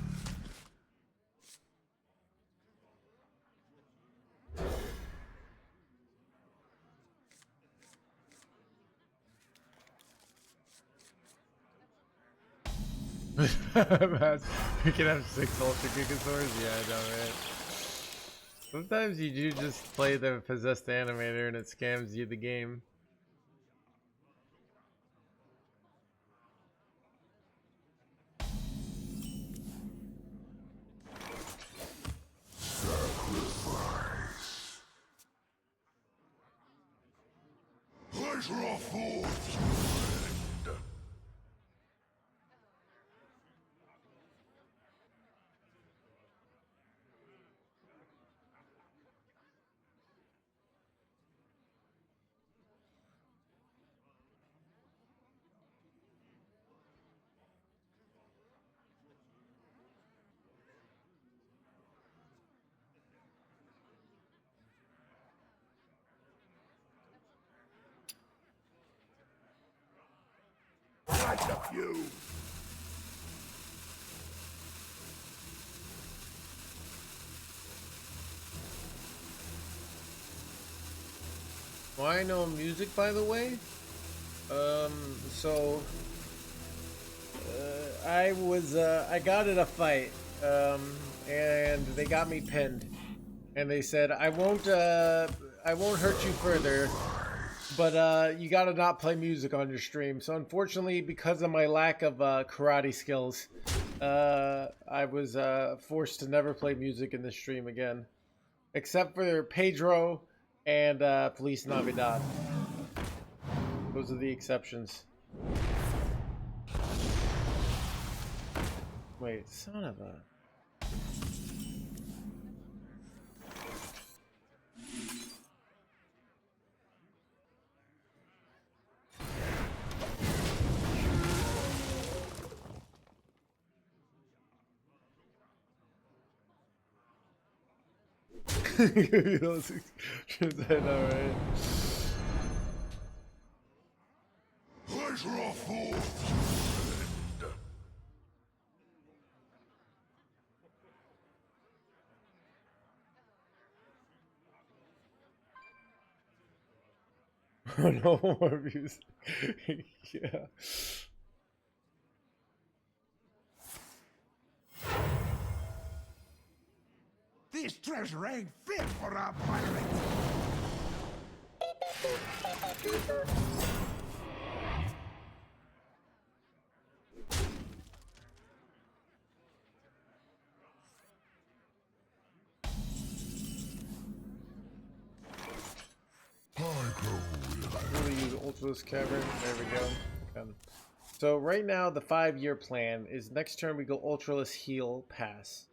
We can have 6 Ultra Gigasaurs? Yeah, I know, right? Sometimes you do just play the possessed animator and it scams you the game. Sacrifice. Pleasure of force. Light up you. Why no music, by the way? So I got in a fight, and they got me pinned, and they said I won't hurt you further, but you gotta not play music on your stream. So unfortunately, because of my lack of karate skills, I was forced to never play music in the stream again, except for Pedro and Feliz Navidad. Those are the exceptions. Wait, son of a... Those exceptions, I know, right? Pleasure of force. No more music. Yeah. This treasure ain't fit for a pirate. We'll use Ultra's Cavern. There we go. Okay. So right now the 5-year plan is next turn we go Ultraless Heal Pass.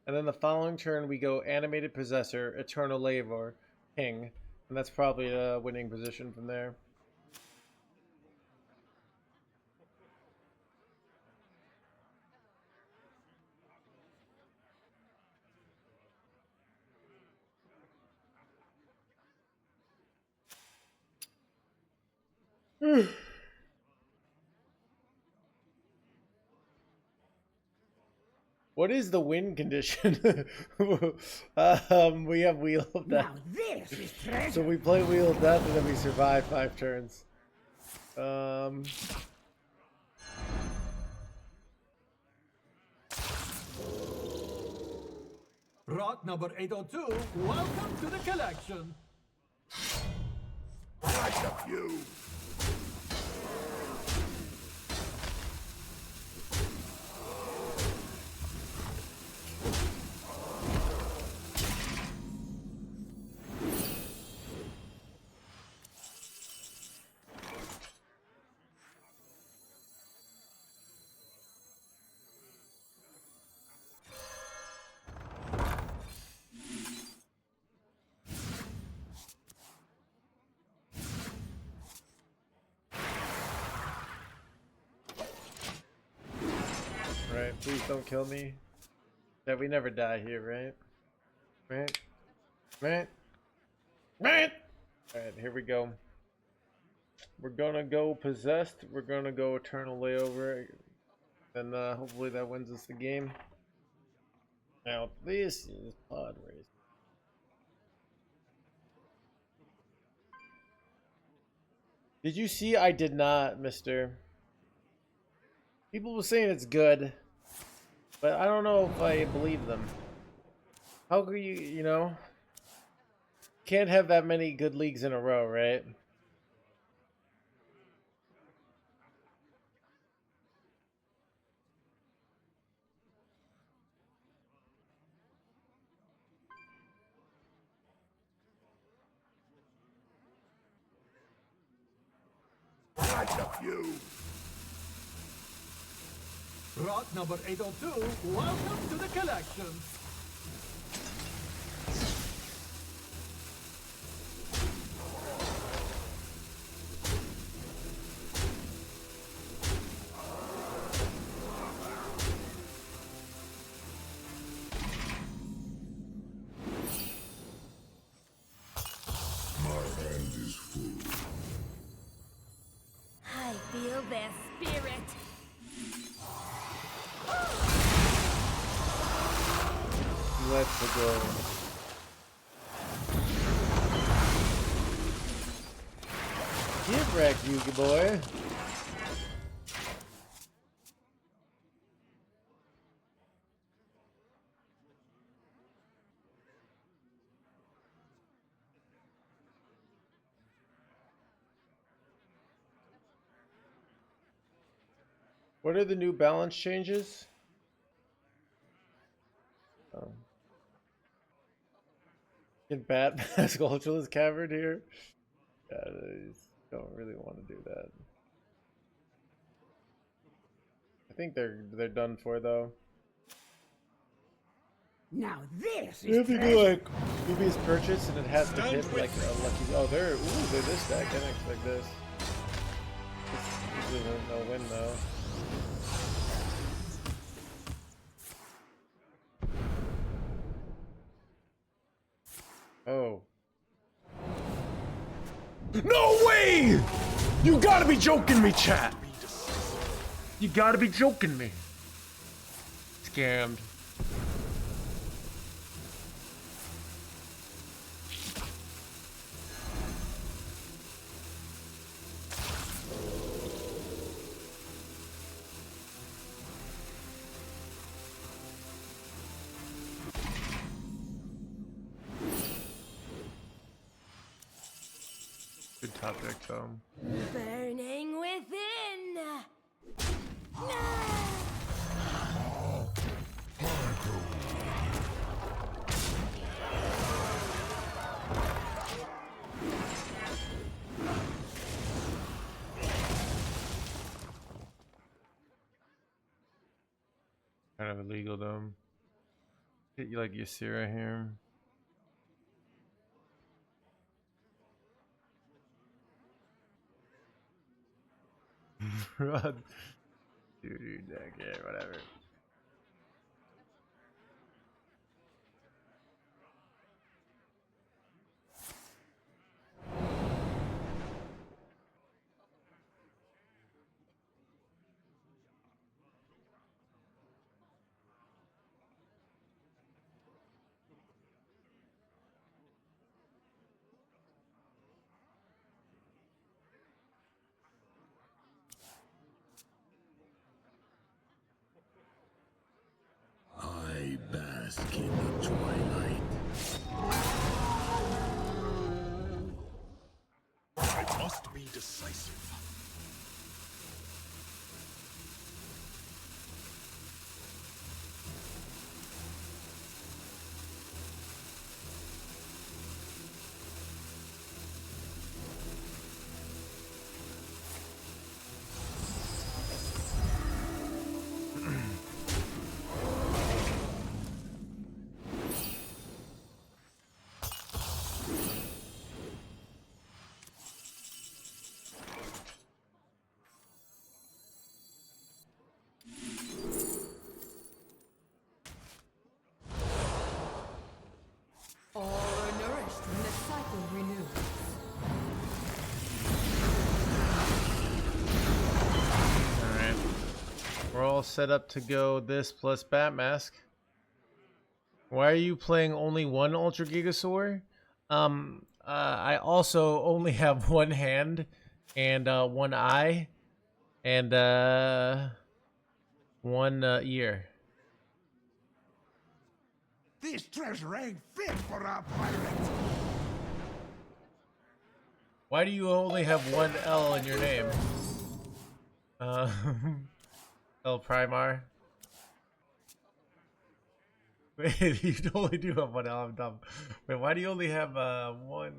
And then the following turn we go Animated Possessor, Eternal Labor, King. And that's probably a winning position from there. What is the win condition? We have Wheel of Death. So we play Wheel of Death and then we survive 5 turns. Rot number 802, welcome to the collection. Light up you. Right, please don't kill me. Yeah, we never die here, right? Right? Right? Right? Alright, here we go. We're gonna go Possessed. We're gonna go Eternal Layover. And hopefully that wins us the game. Now, this is Pod Race. Did you see I did not, mister? People were saying it's good, but I don't know if I believe them. How could you know? Can't have that many good leagues in a row, right? You. Rot number 802, welcome to the collection. My hand is full. I feel their spirit. Let's go. Get wrecked, Yugi boy. What are the new balance changes? Oh. Can Bat Mask Ultra's cavern here? Yeah, I just don't really want to do that. I think they're done for though. Now this You have to do like previous purchase and it has to hit like a lucky. Oh, they're this deck. I didn't expect this. This isn't no win though. Oh. No way! You gotta be joking me, chat. You gotta be joking me. Scammed. Good top deck though. Burning within. Kind of illegal though. Hit you like Ysira here. Run. Dude, okay, whatever. I bask in the twilight. I must be decisive. All are nourished when the cycle renews. Alright. We're all set up to go this plus Bat Mask. Why are you playing only one Ultra Gigasaur? I also only have one hand and one eye. And 1 year. This treasure ain't fit for a pirate. Why do you only have 1 L in your name? El Primar. Wait, you only do have 1 L. I'm dumb. Wait, why do you only have 1?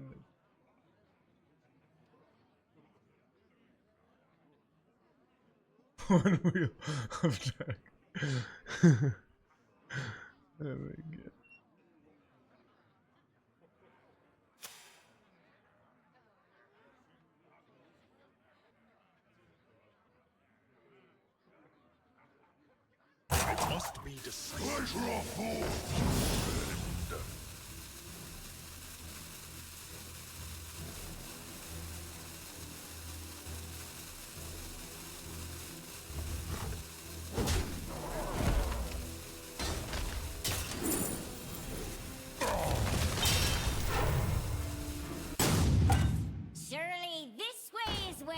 One wheel of Jack. Oh my god. It must be decided. Pleasure of fools. Surely this way is west.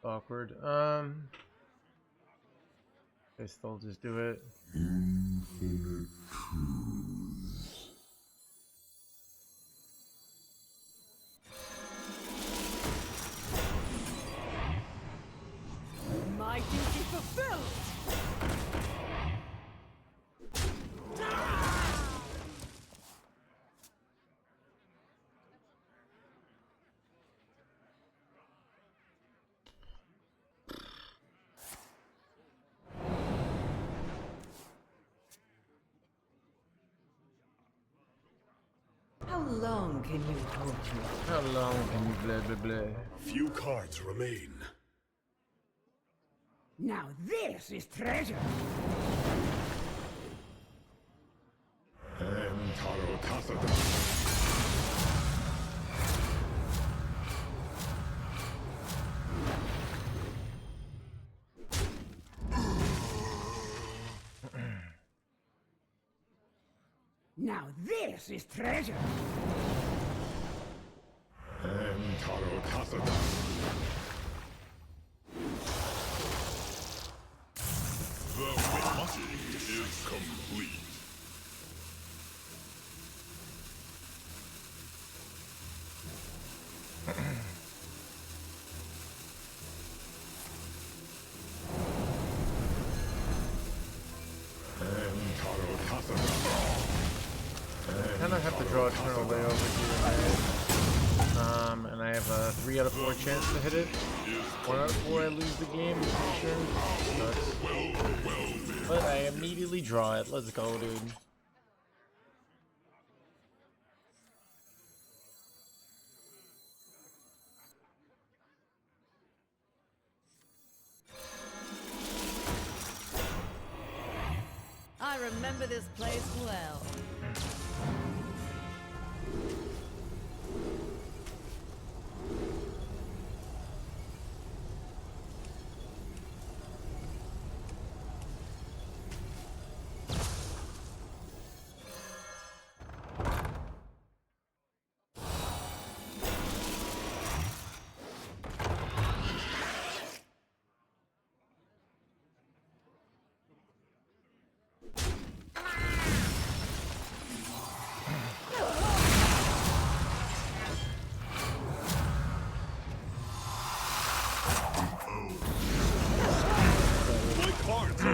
Awkward. Guess they'll just do it. Infinite truths. My duty fulfilled! How long can you hold me? How long can you blah blah blah? Few cards remain. Now this is treasure. Taro Tasada. Now this is treasure. Taro Tasada. The witnessing is complete. Taro Tasada. I kind of have to draw Eternal Way over here. And I have a 3 out of 4 chance to hit it. 1 out of 4 I lose the game, I'm pretty sure. Sucks. But I immediately draw it. Let's go, dude. I remember this place well.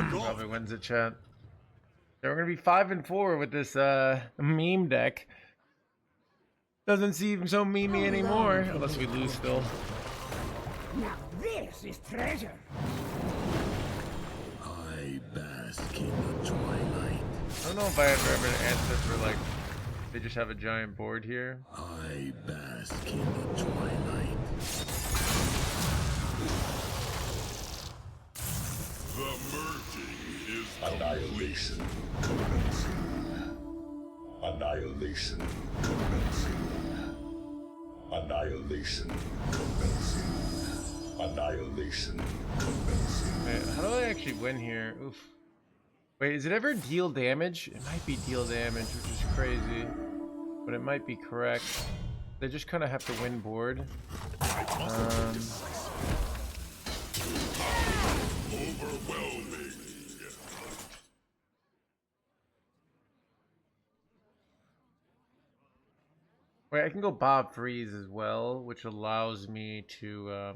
Probably wins it, chat. Yeah, we're gonna be 5 and 4 with this meme deck. Doesn't seem so memey anymore, unless we lose still. Now this is treasure. I bask in the twilight. I don't know if I ever answered for like they just have a giant board here. I bask in the twilight. The merging is Annihilation commencing. Annihilation commencing. Annihilation commencing. Annihilation commencing. Wait, how do I actually win here? Oof. Wait, is it ever deal damage? It might be deal damage, which is crazy. But it might be correct. They just kind of have to win board. Overwhelming. Wait, I can go Bob Freeze as well, which allows me to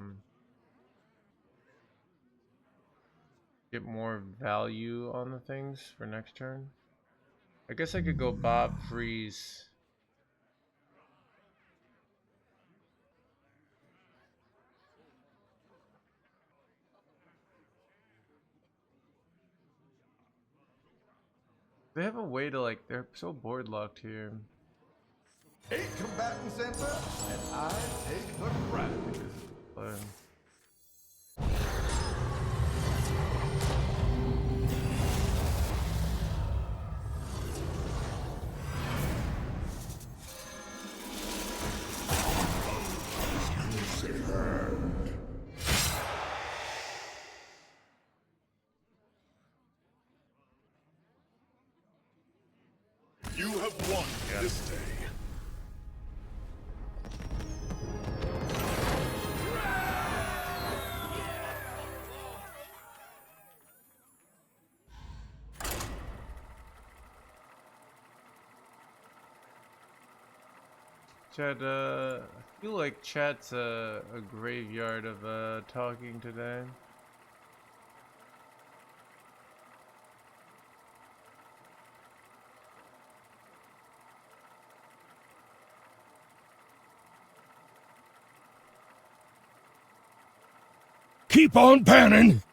get more value on the things for next turn. I guess I could go Bob Freeze. They have a way to, like, they're so board locked here. 8 combatants enter, and I take the crown. You have won this day. Chat, I feel like chat's a graveyard of talking today. Keep on panning!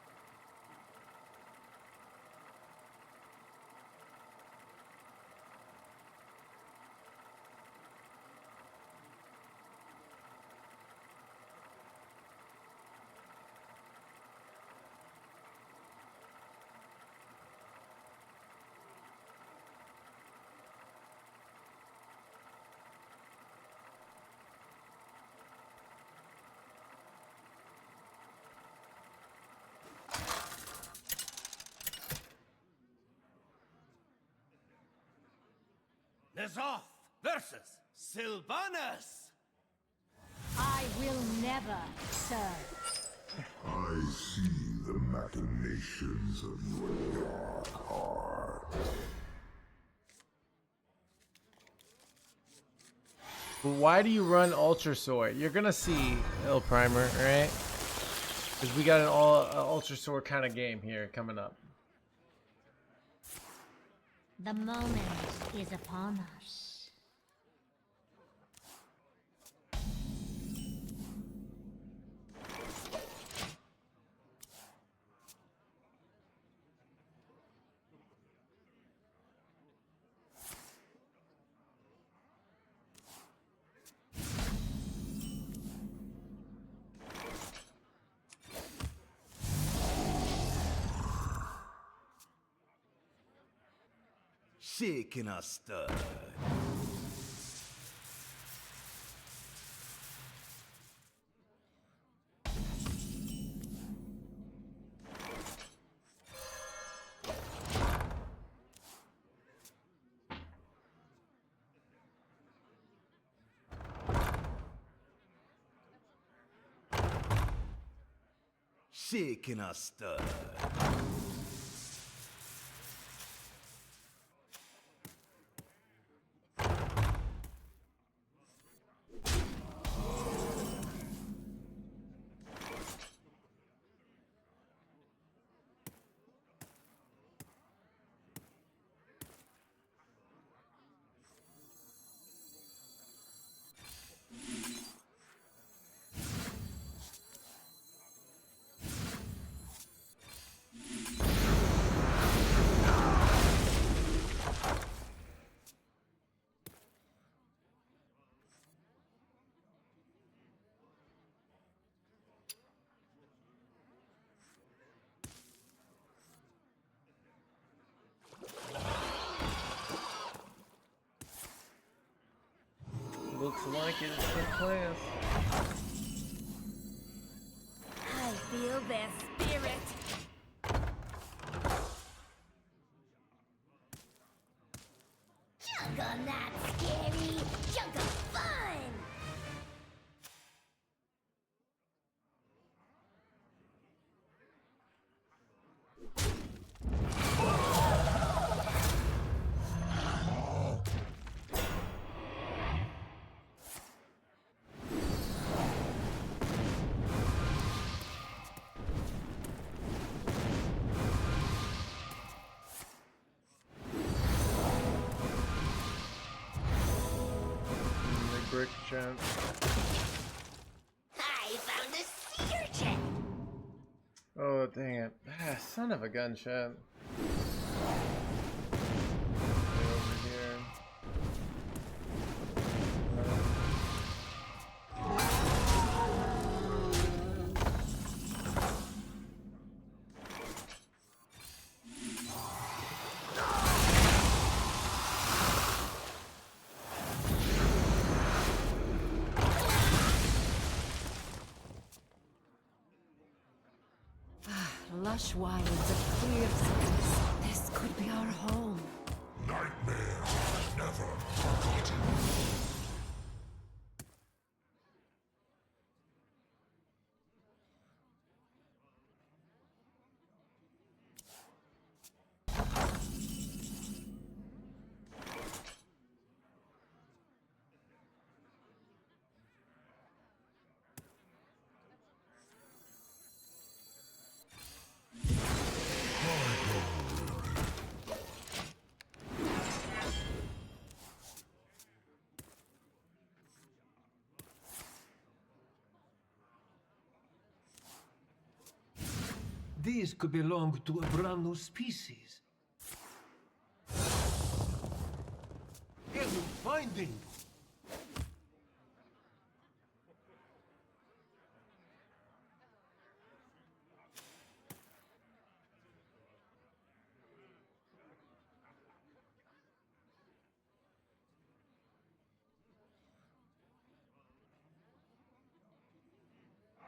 Nazoth versus Sylvanas! I will never serve. I see the machinations of your dark heart. Why do you run Ultra Sword? You're gonna see Il Primer, right? Because we got an Ultra Sword kind of game here coming up. The moment is upon us. Shaking a stud. Shaking a stud. Looks like it. It's the class. I feel their spirit. Jungle not scary, jungle fun! Brick chance. I found a sea urchin! Oh dang it! Ah, son of a gun, chat. Over here. Lush wilds of clear skies. This could be our home. Nightmares never forgotten. These could belong to a brand new species. Get finding!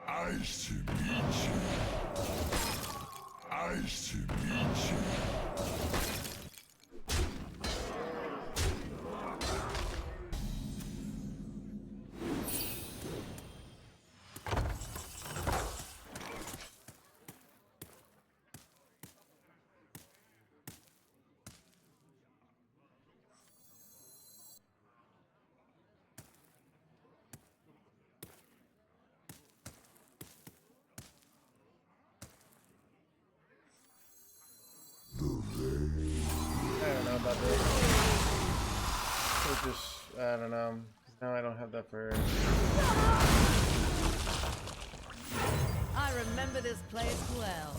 Nice to meet you. Nice to meet you. I don't know about this. Or just, I don't know. 'Cause now I don't have that for. I remember this place well.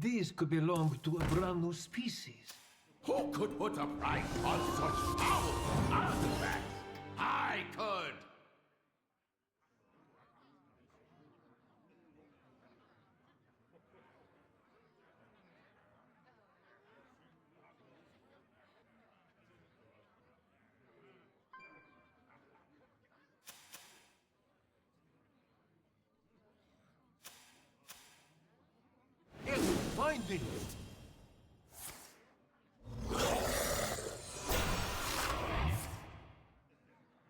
These could belong to a brand new species. Who could put a price on such powerful artifacts? I could! Get finding!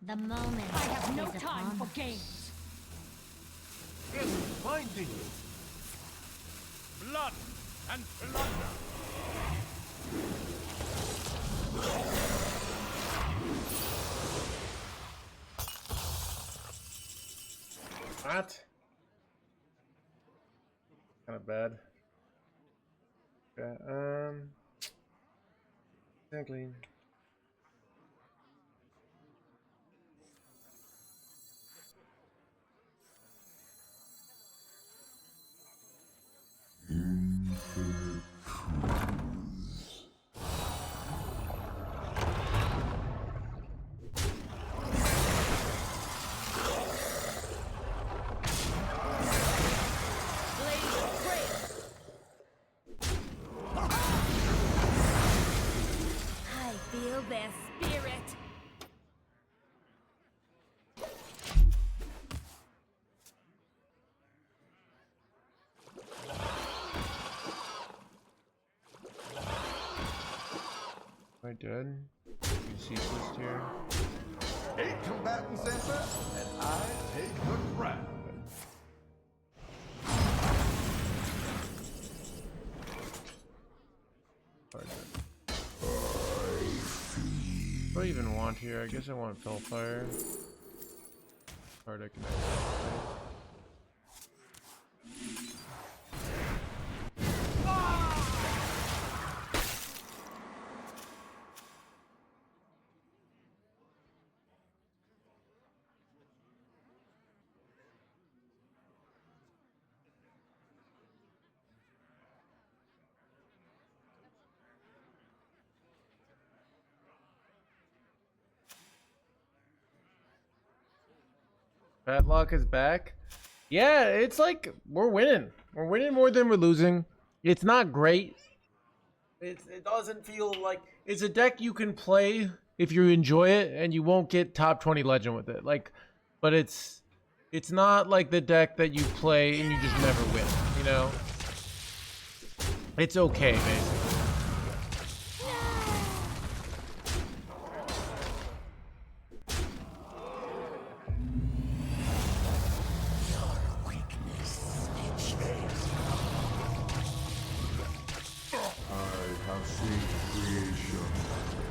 The moment I have no is time upon for us. games. Get finding! Blood and plunder! What? Kind of bad. Okay, exactly. I dead? You see this here? 8 combatants enter, and I take the crown. What do I even want here? I guess I want Fellfire. Card I can activate. Fatlock is back. Yeah, it's like we're winning. We're winning more than we're losing. It's not great. It doesn't feel like It's a deck you can play if you enjoy it, and you won't get top 20 legend with it. Like, but it's not like the deck that you play and you just never win. You know, it's okay basically. I have seen creation,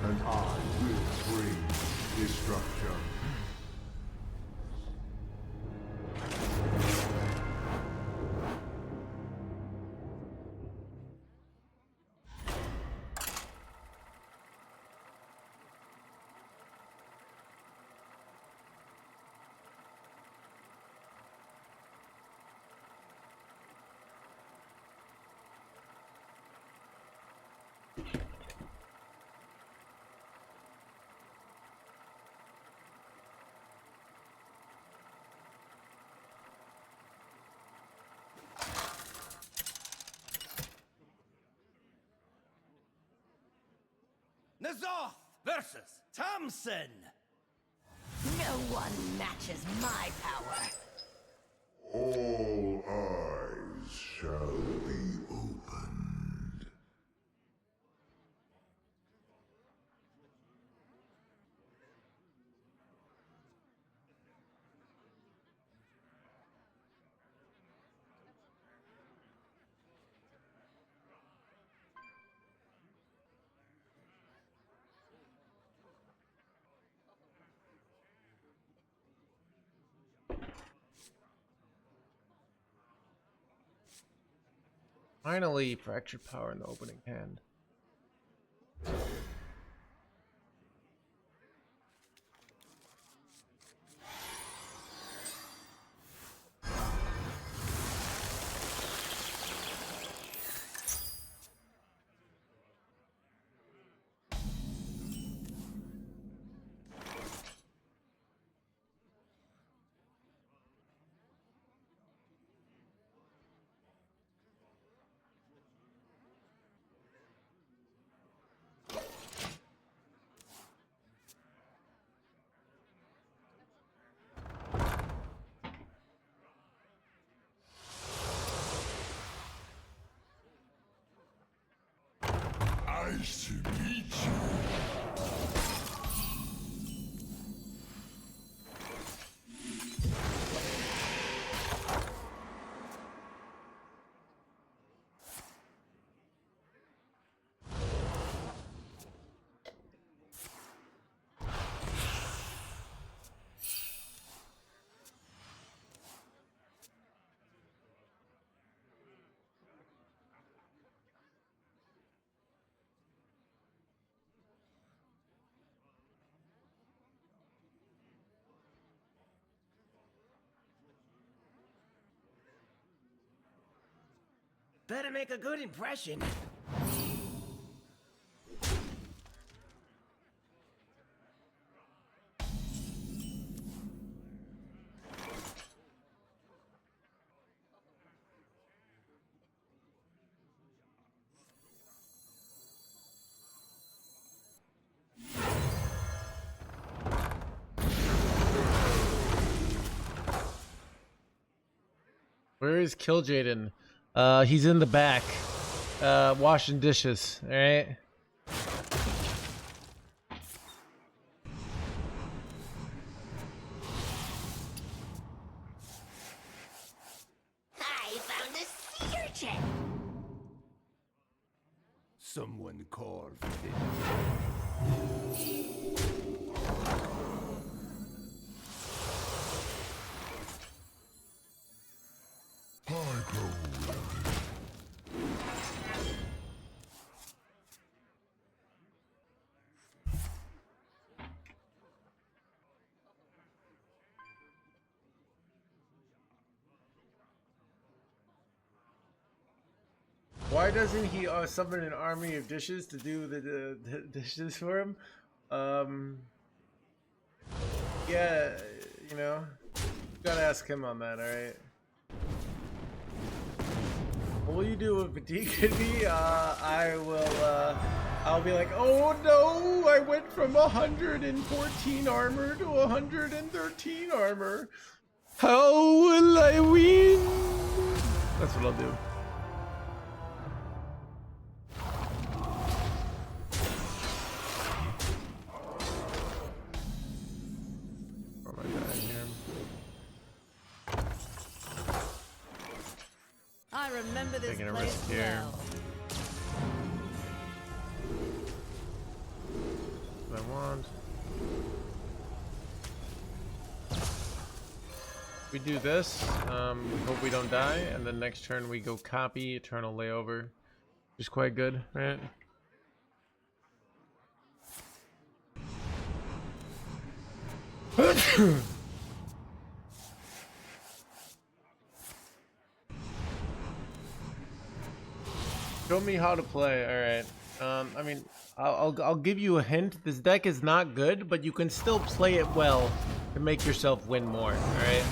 and I will bring destruction. Nazoth versus Thompson. No one matches my power. All eyes shall be opened. Finally, fractured power in the opening hand. Nice to meet you. Better make a good impression. Where is Kill Jaden? He's in the back, washing dishes. All right. check. Someone call for it. Why doesn't he summon an army of dishes to do the dishes for him? Yeah, you know, gotta ask him on that. All right. What will you do with fatigue could be? I'll be like, oh no, I went from 114 armor to 113 armor. How will I win? That's what I'll do. Where am I dying here? I remember this Taking a place risk here. well. What I want. We do this, we hope we don't die, and then next turn we go copy Eternal Layover, which is quite good, right? Show me how to play. All right. I mean, I'll give you a hint. This deck is not good, but you can still play it well to make yourself win more. All right.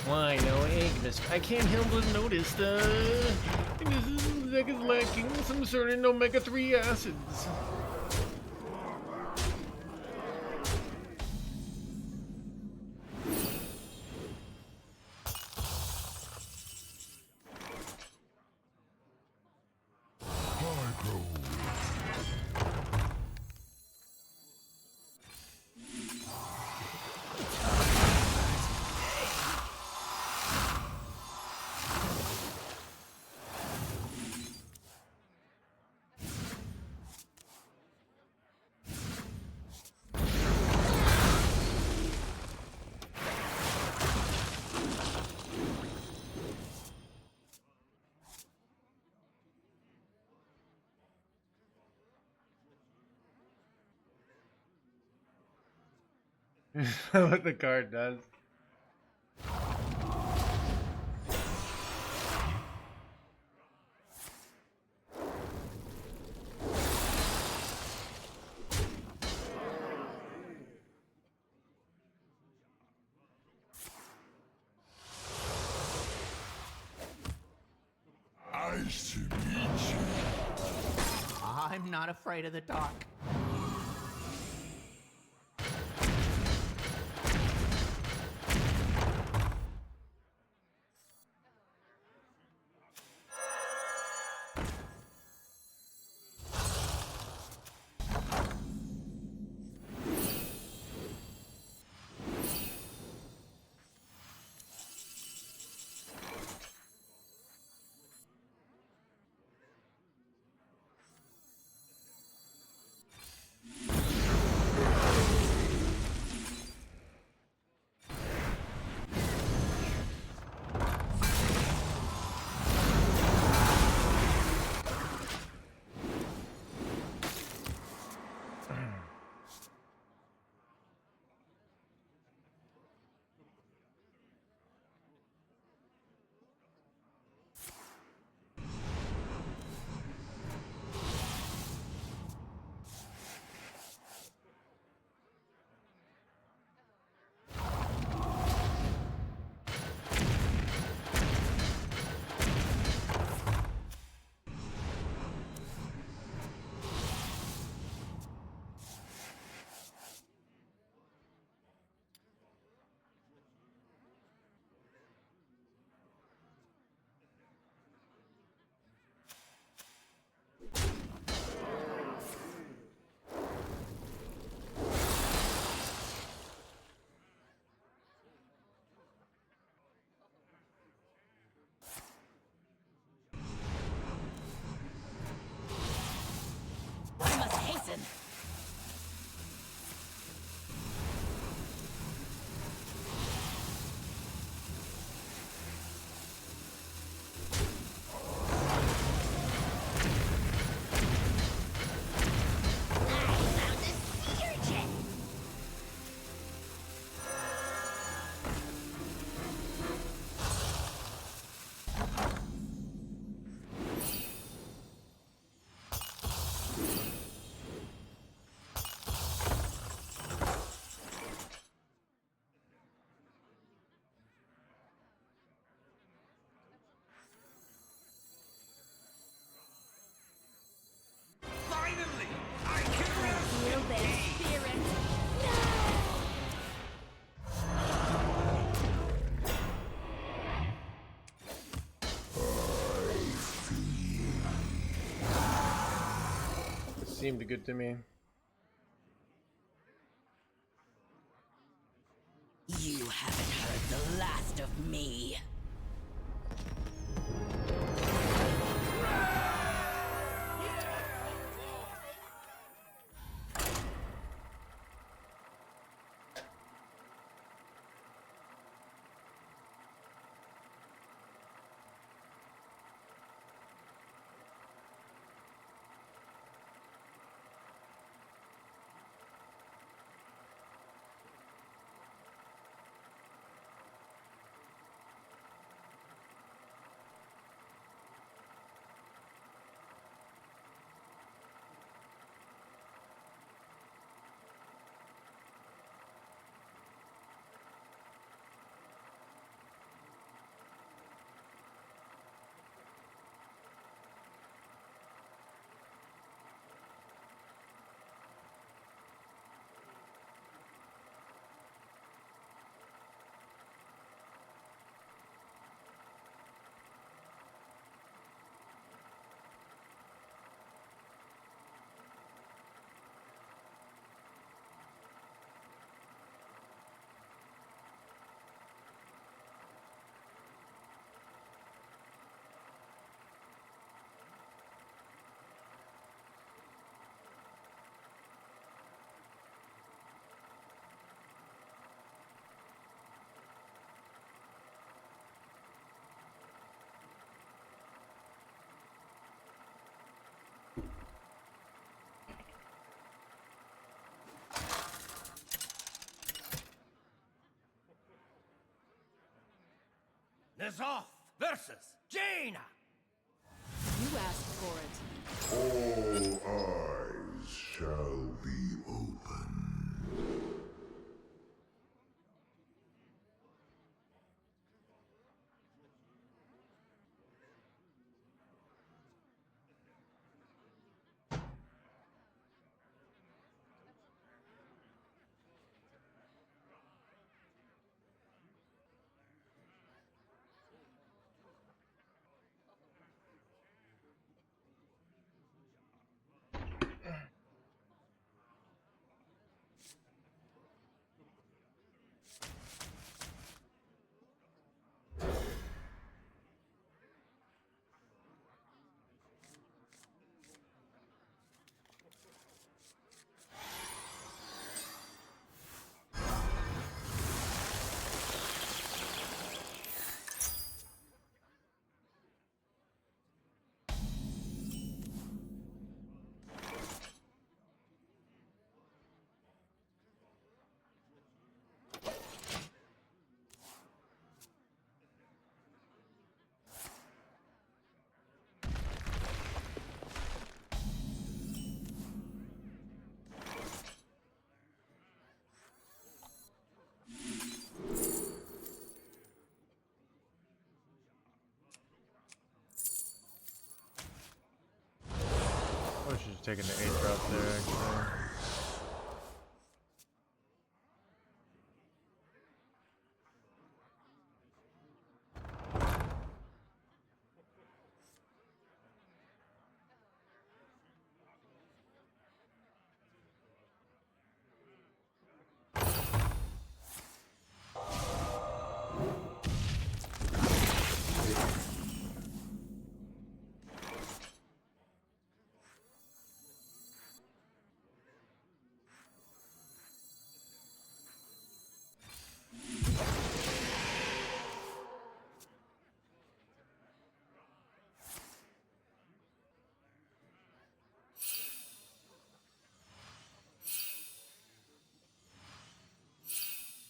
Why no Agnes? I can't help but notice the deck is lacking some certain omega-3 acids. What the card does. Nice to meet you. I'm not afraid of the dark. seemed good to me. You haven't heard the last of me. Nazoth versus Jaina. You asked for it. All eyes shall be open. I should have taken the 8 drop there, actually.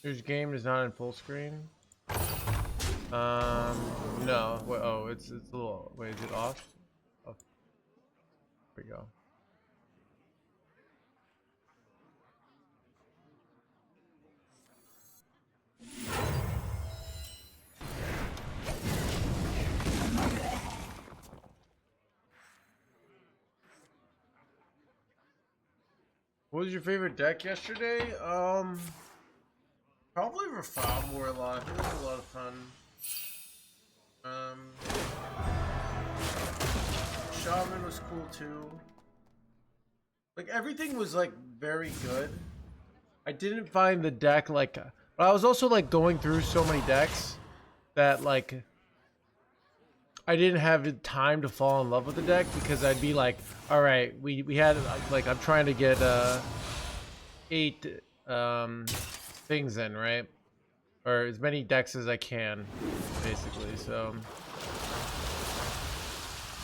Your game is not in full screen. No. Wait, oh, it's a little. Wait, is it off? Oh, there we go. What was your favorite deck yesterday? Probably Reform Warlock. It was a lot of fun. Shaman was cool too. Like everything was like very good. I didn't find the deck like, but I was also like going through so many decks that like I didn't have the time to fall in love with the deck because I'd be like, all right, we had like I'm trying to get 8 things in, right? Or as many decks as I can, basically. So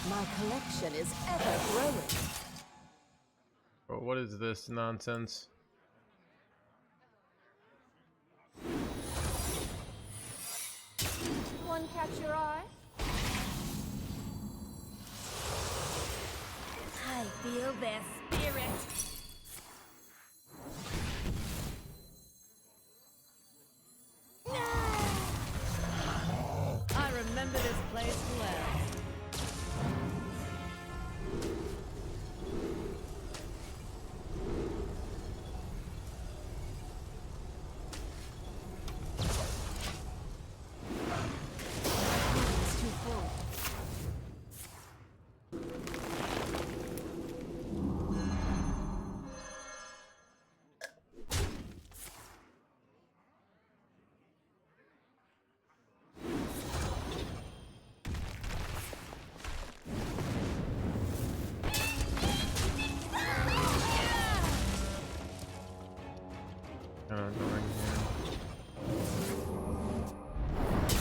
My collection is ever growing. bro, what is this nonsense? One catch your eye? I feel their spirit. I remember this place well. It's too full.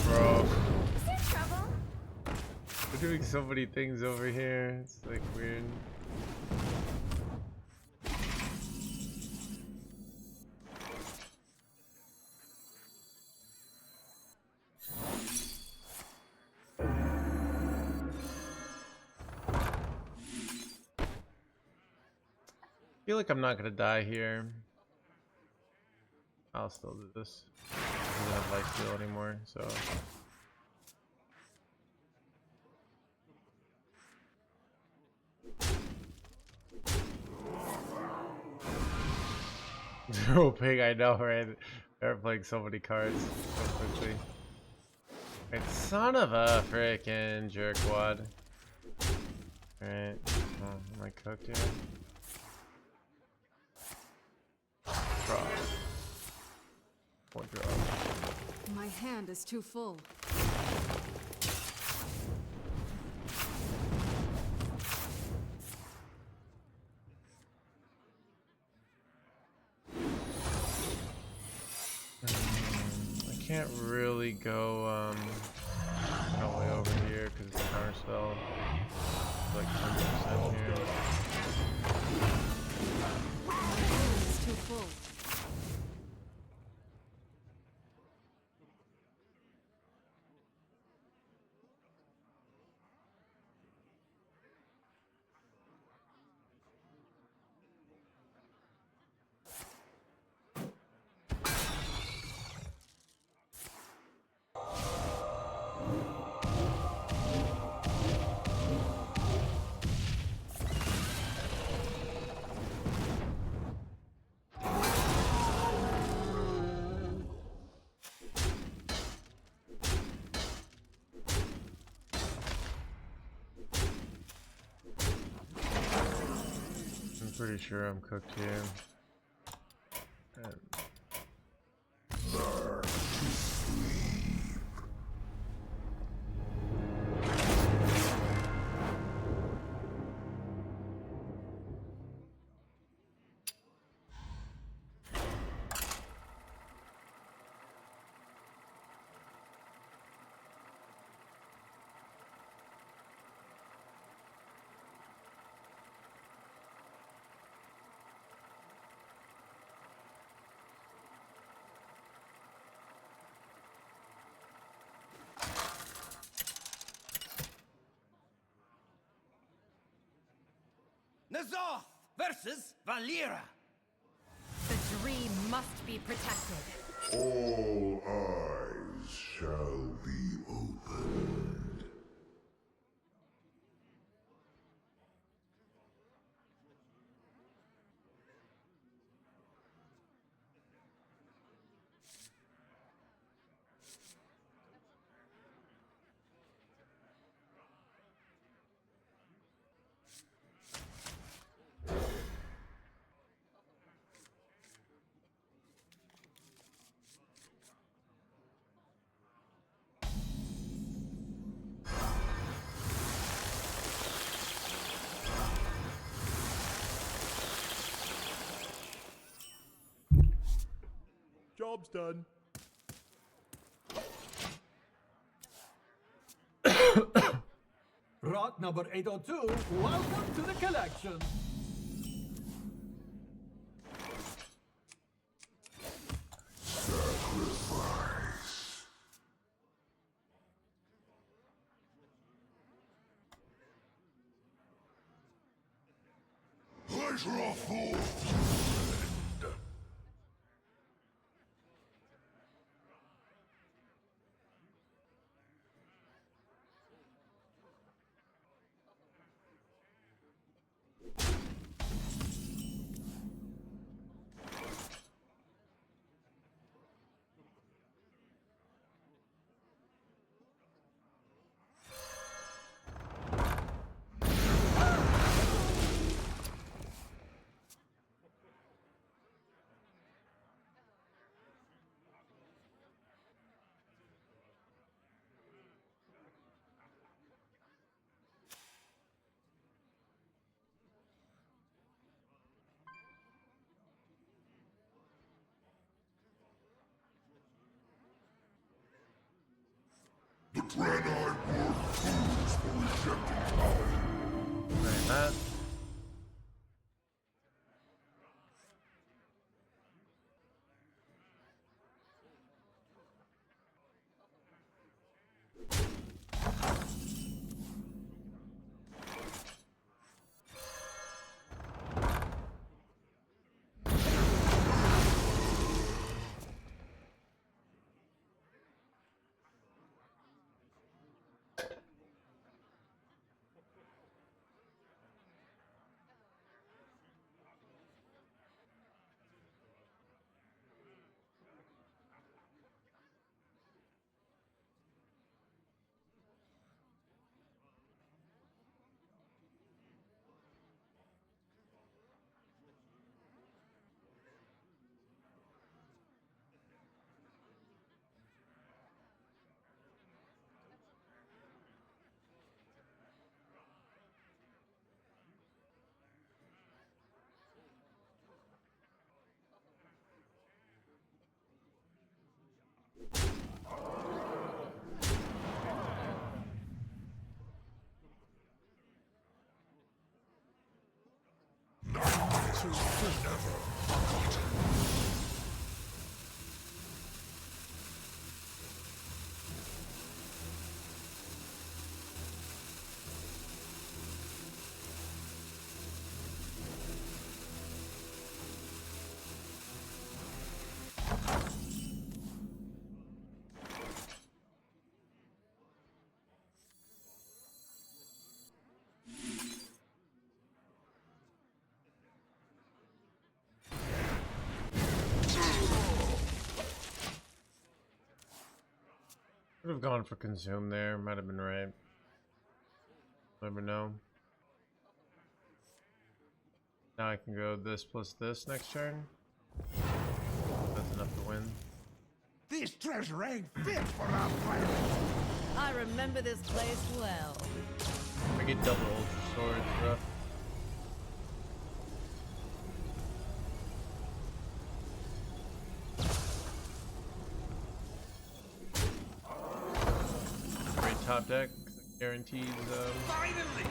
Bro, Is there trouble? we're doing so many things over here. It's like weird. I feel like I'm not gonna die here. I'll still do this. I don't have life steal anymore, so. Zero ping, I know, right? They're playing so many cards so quickly. Right, son of a frickin' jerkwad. Alright, oh, am I cooked yet? Draw. One draw. My hand is too full. I can't really go all the way over here because it's counter spell. It's like 100% here. My hand is too full. I'm pretty sure I'm cooked here. And Nazoth versus Valera. The dream must be protected. All eyes shall be opened. job's done. Rot number 802, welcome to the collection. Pleasure of fools. The Dread-Eyed were fools for rejecting power. Right, that. Could have gone for consume there, might have been right. Never know. Now I can go this plus this next turn. That's enough to win. This treasure ain't fit for our planet. I remember this place well. I get double ultra swords, rough. Great top deck, 'cause it guarantees Finally!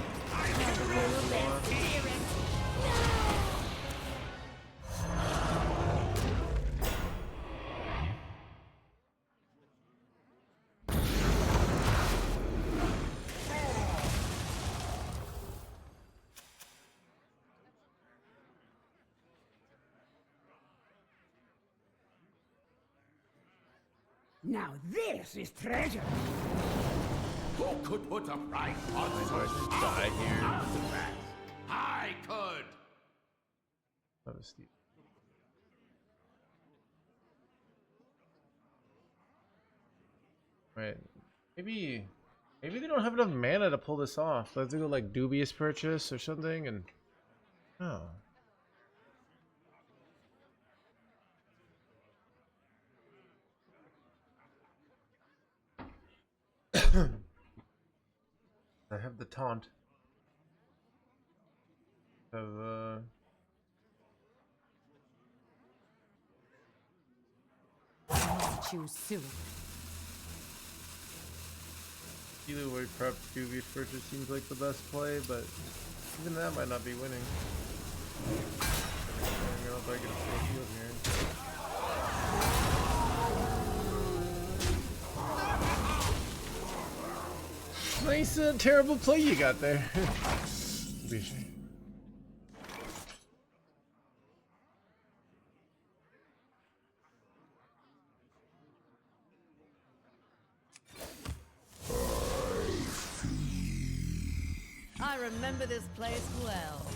Now this is treasure. Who could put a price on so I just die here. artifacts? I could. That was steep. Right. Maybe they don't have enough mana to pull this off. Let's go like dubious purchase or something and oh. I have the taunt. Of I must choose soon. Either prep previous purchase seems like the best play, but even that might not be winning. I don't know if I get a full field here. Nice, terrible play you got there. I remember this place well.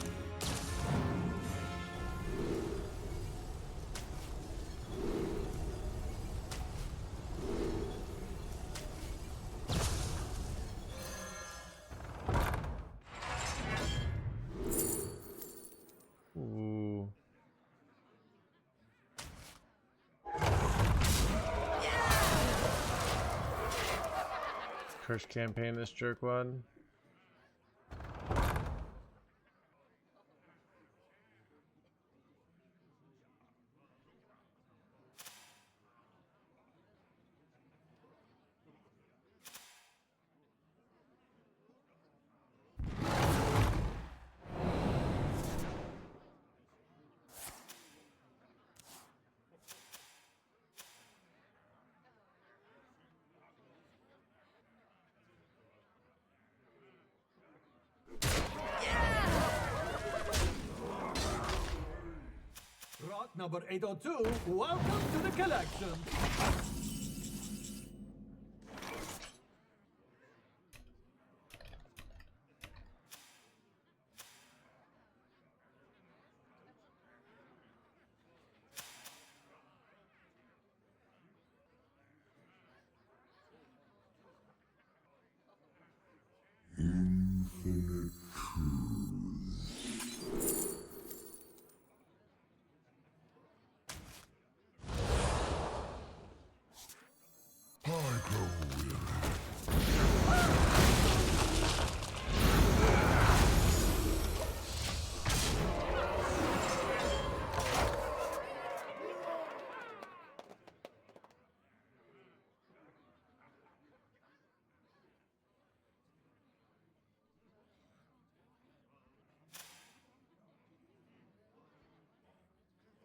Ooh. Curse campaign this jerkwad. Rock number 802, welcome to the collection. Infinite truths. I go with it.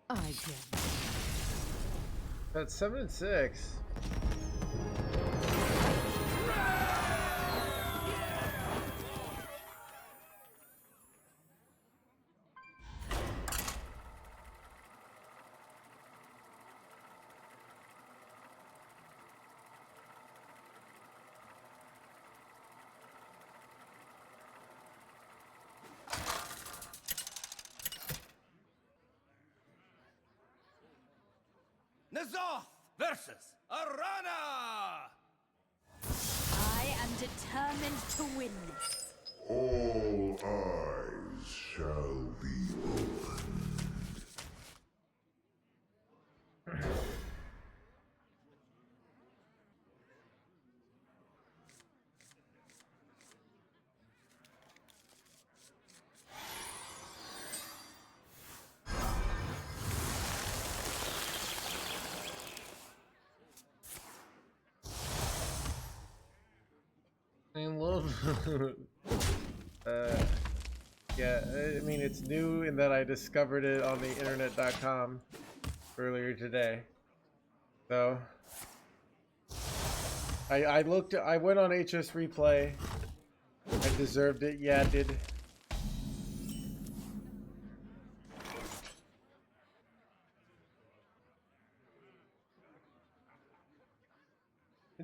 I get. That's 7 and 6. Nazoth versus Arana! I am determined to win this. All eyes shall be opened. I love. Yeah, I mean, it's new in that I discovered it on the internet.com earlier today. So I went on HS Replay. I deserved it. Yeah, I did.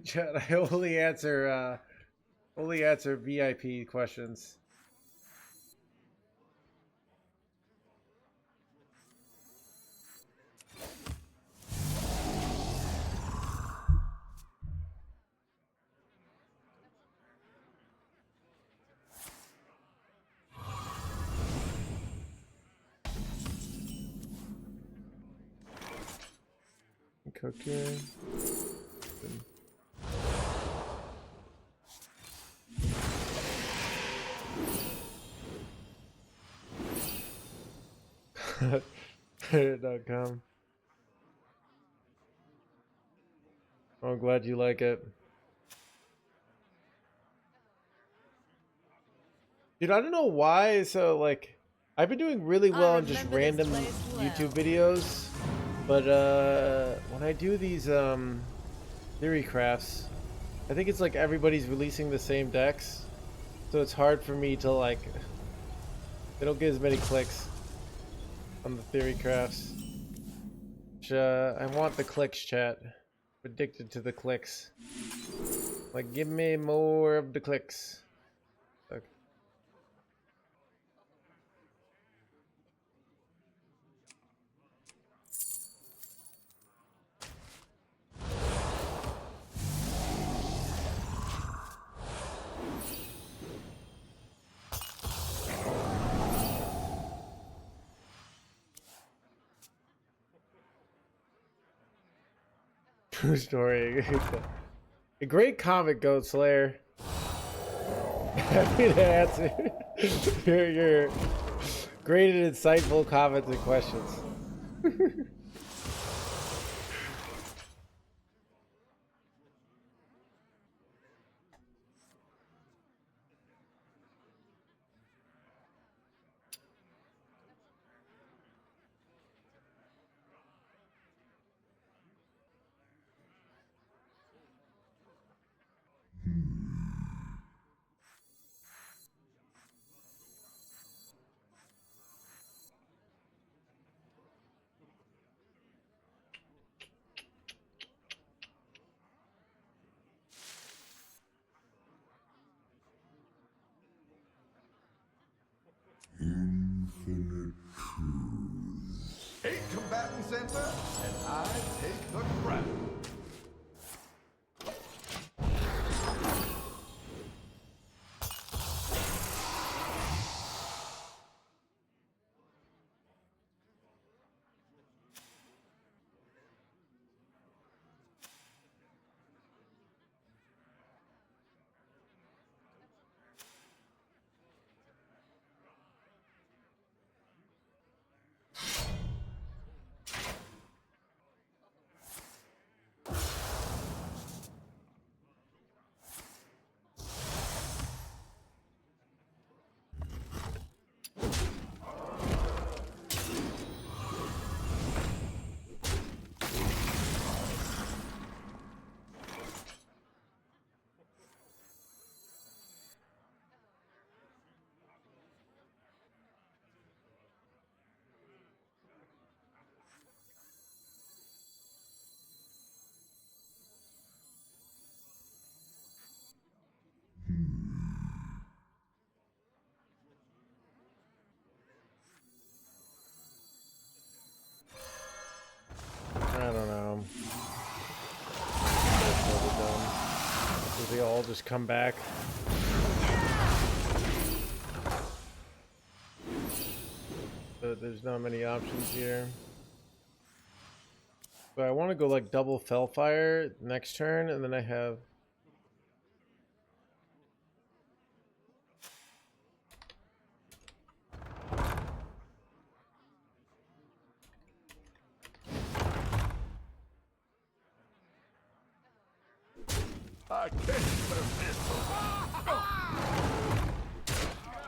Chat, I only answer VIP questions. Cooking. Reddit.com. I'm glad you like it. Dude, I don't know why. So, like, I've been doing really well on just random YouTube videos. But, when I do these, theory crafts, I think it's like everybody's releasing the same decks. So it's hard for me to, like, they don't get as many clicks on the theory crafts. Which, I want the clicks, chat. I'm addicted to the clicks. Like, give me more of the clicks. Okay. True story. A great comic, Goat Slayer. Happy to answer your great and insightful comments and questions. Infinite truths. 8 combatants enter, and I take the crown. I don't know. Do they all just come back? But there's not many options here. But I want to go like double Fellfire next turn, and then I have.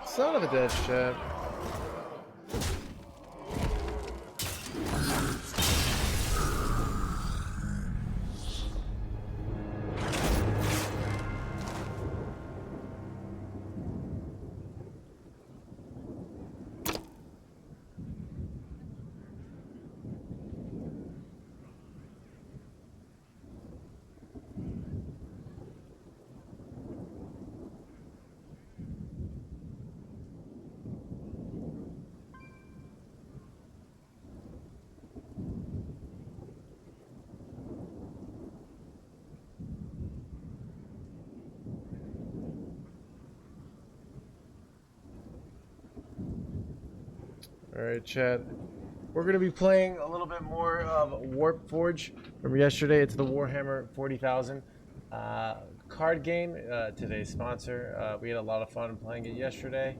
Son of a dead shit. Alright, chat. We're going to be playing a little bit more of Warp Forge from yesterday. It's the Warhammer 40,000 card game, today's sponsor. We had a lot of fun playing it yesterday.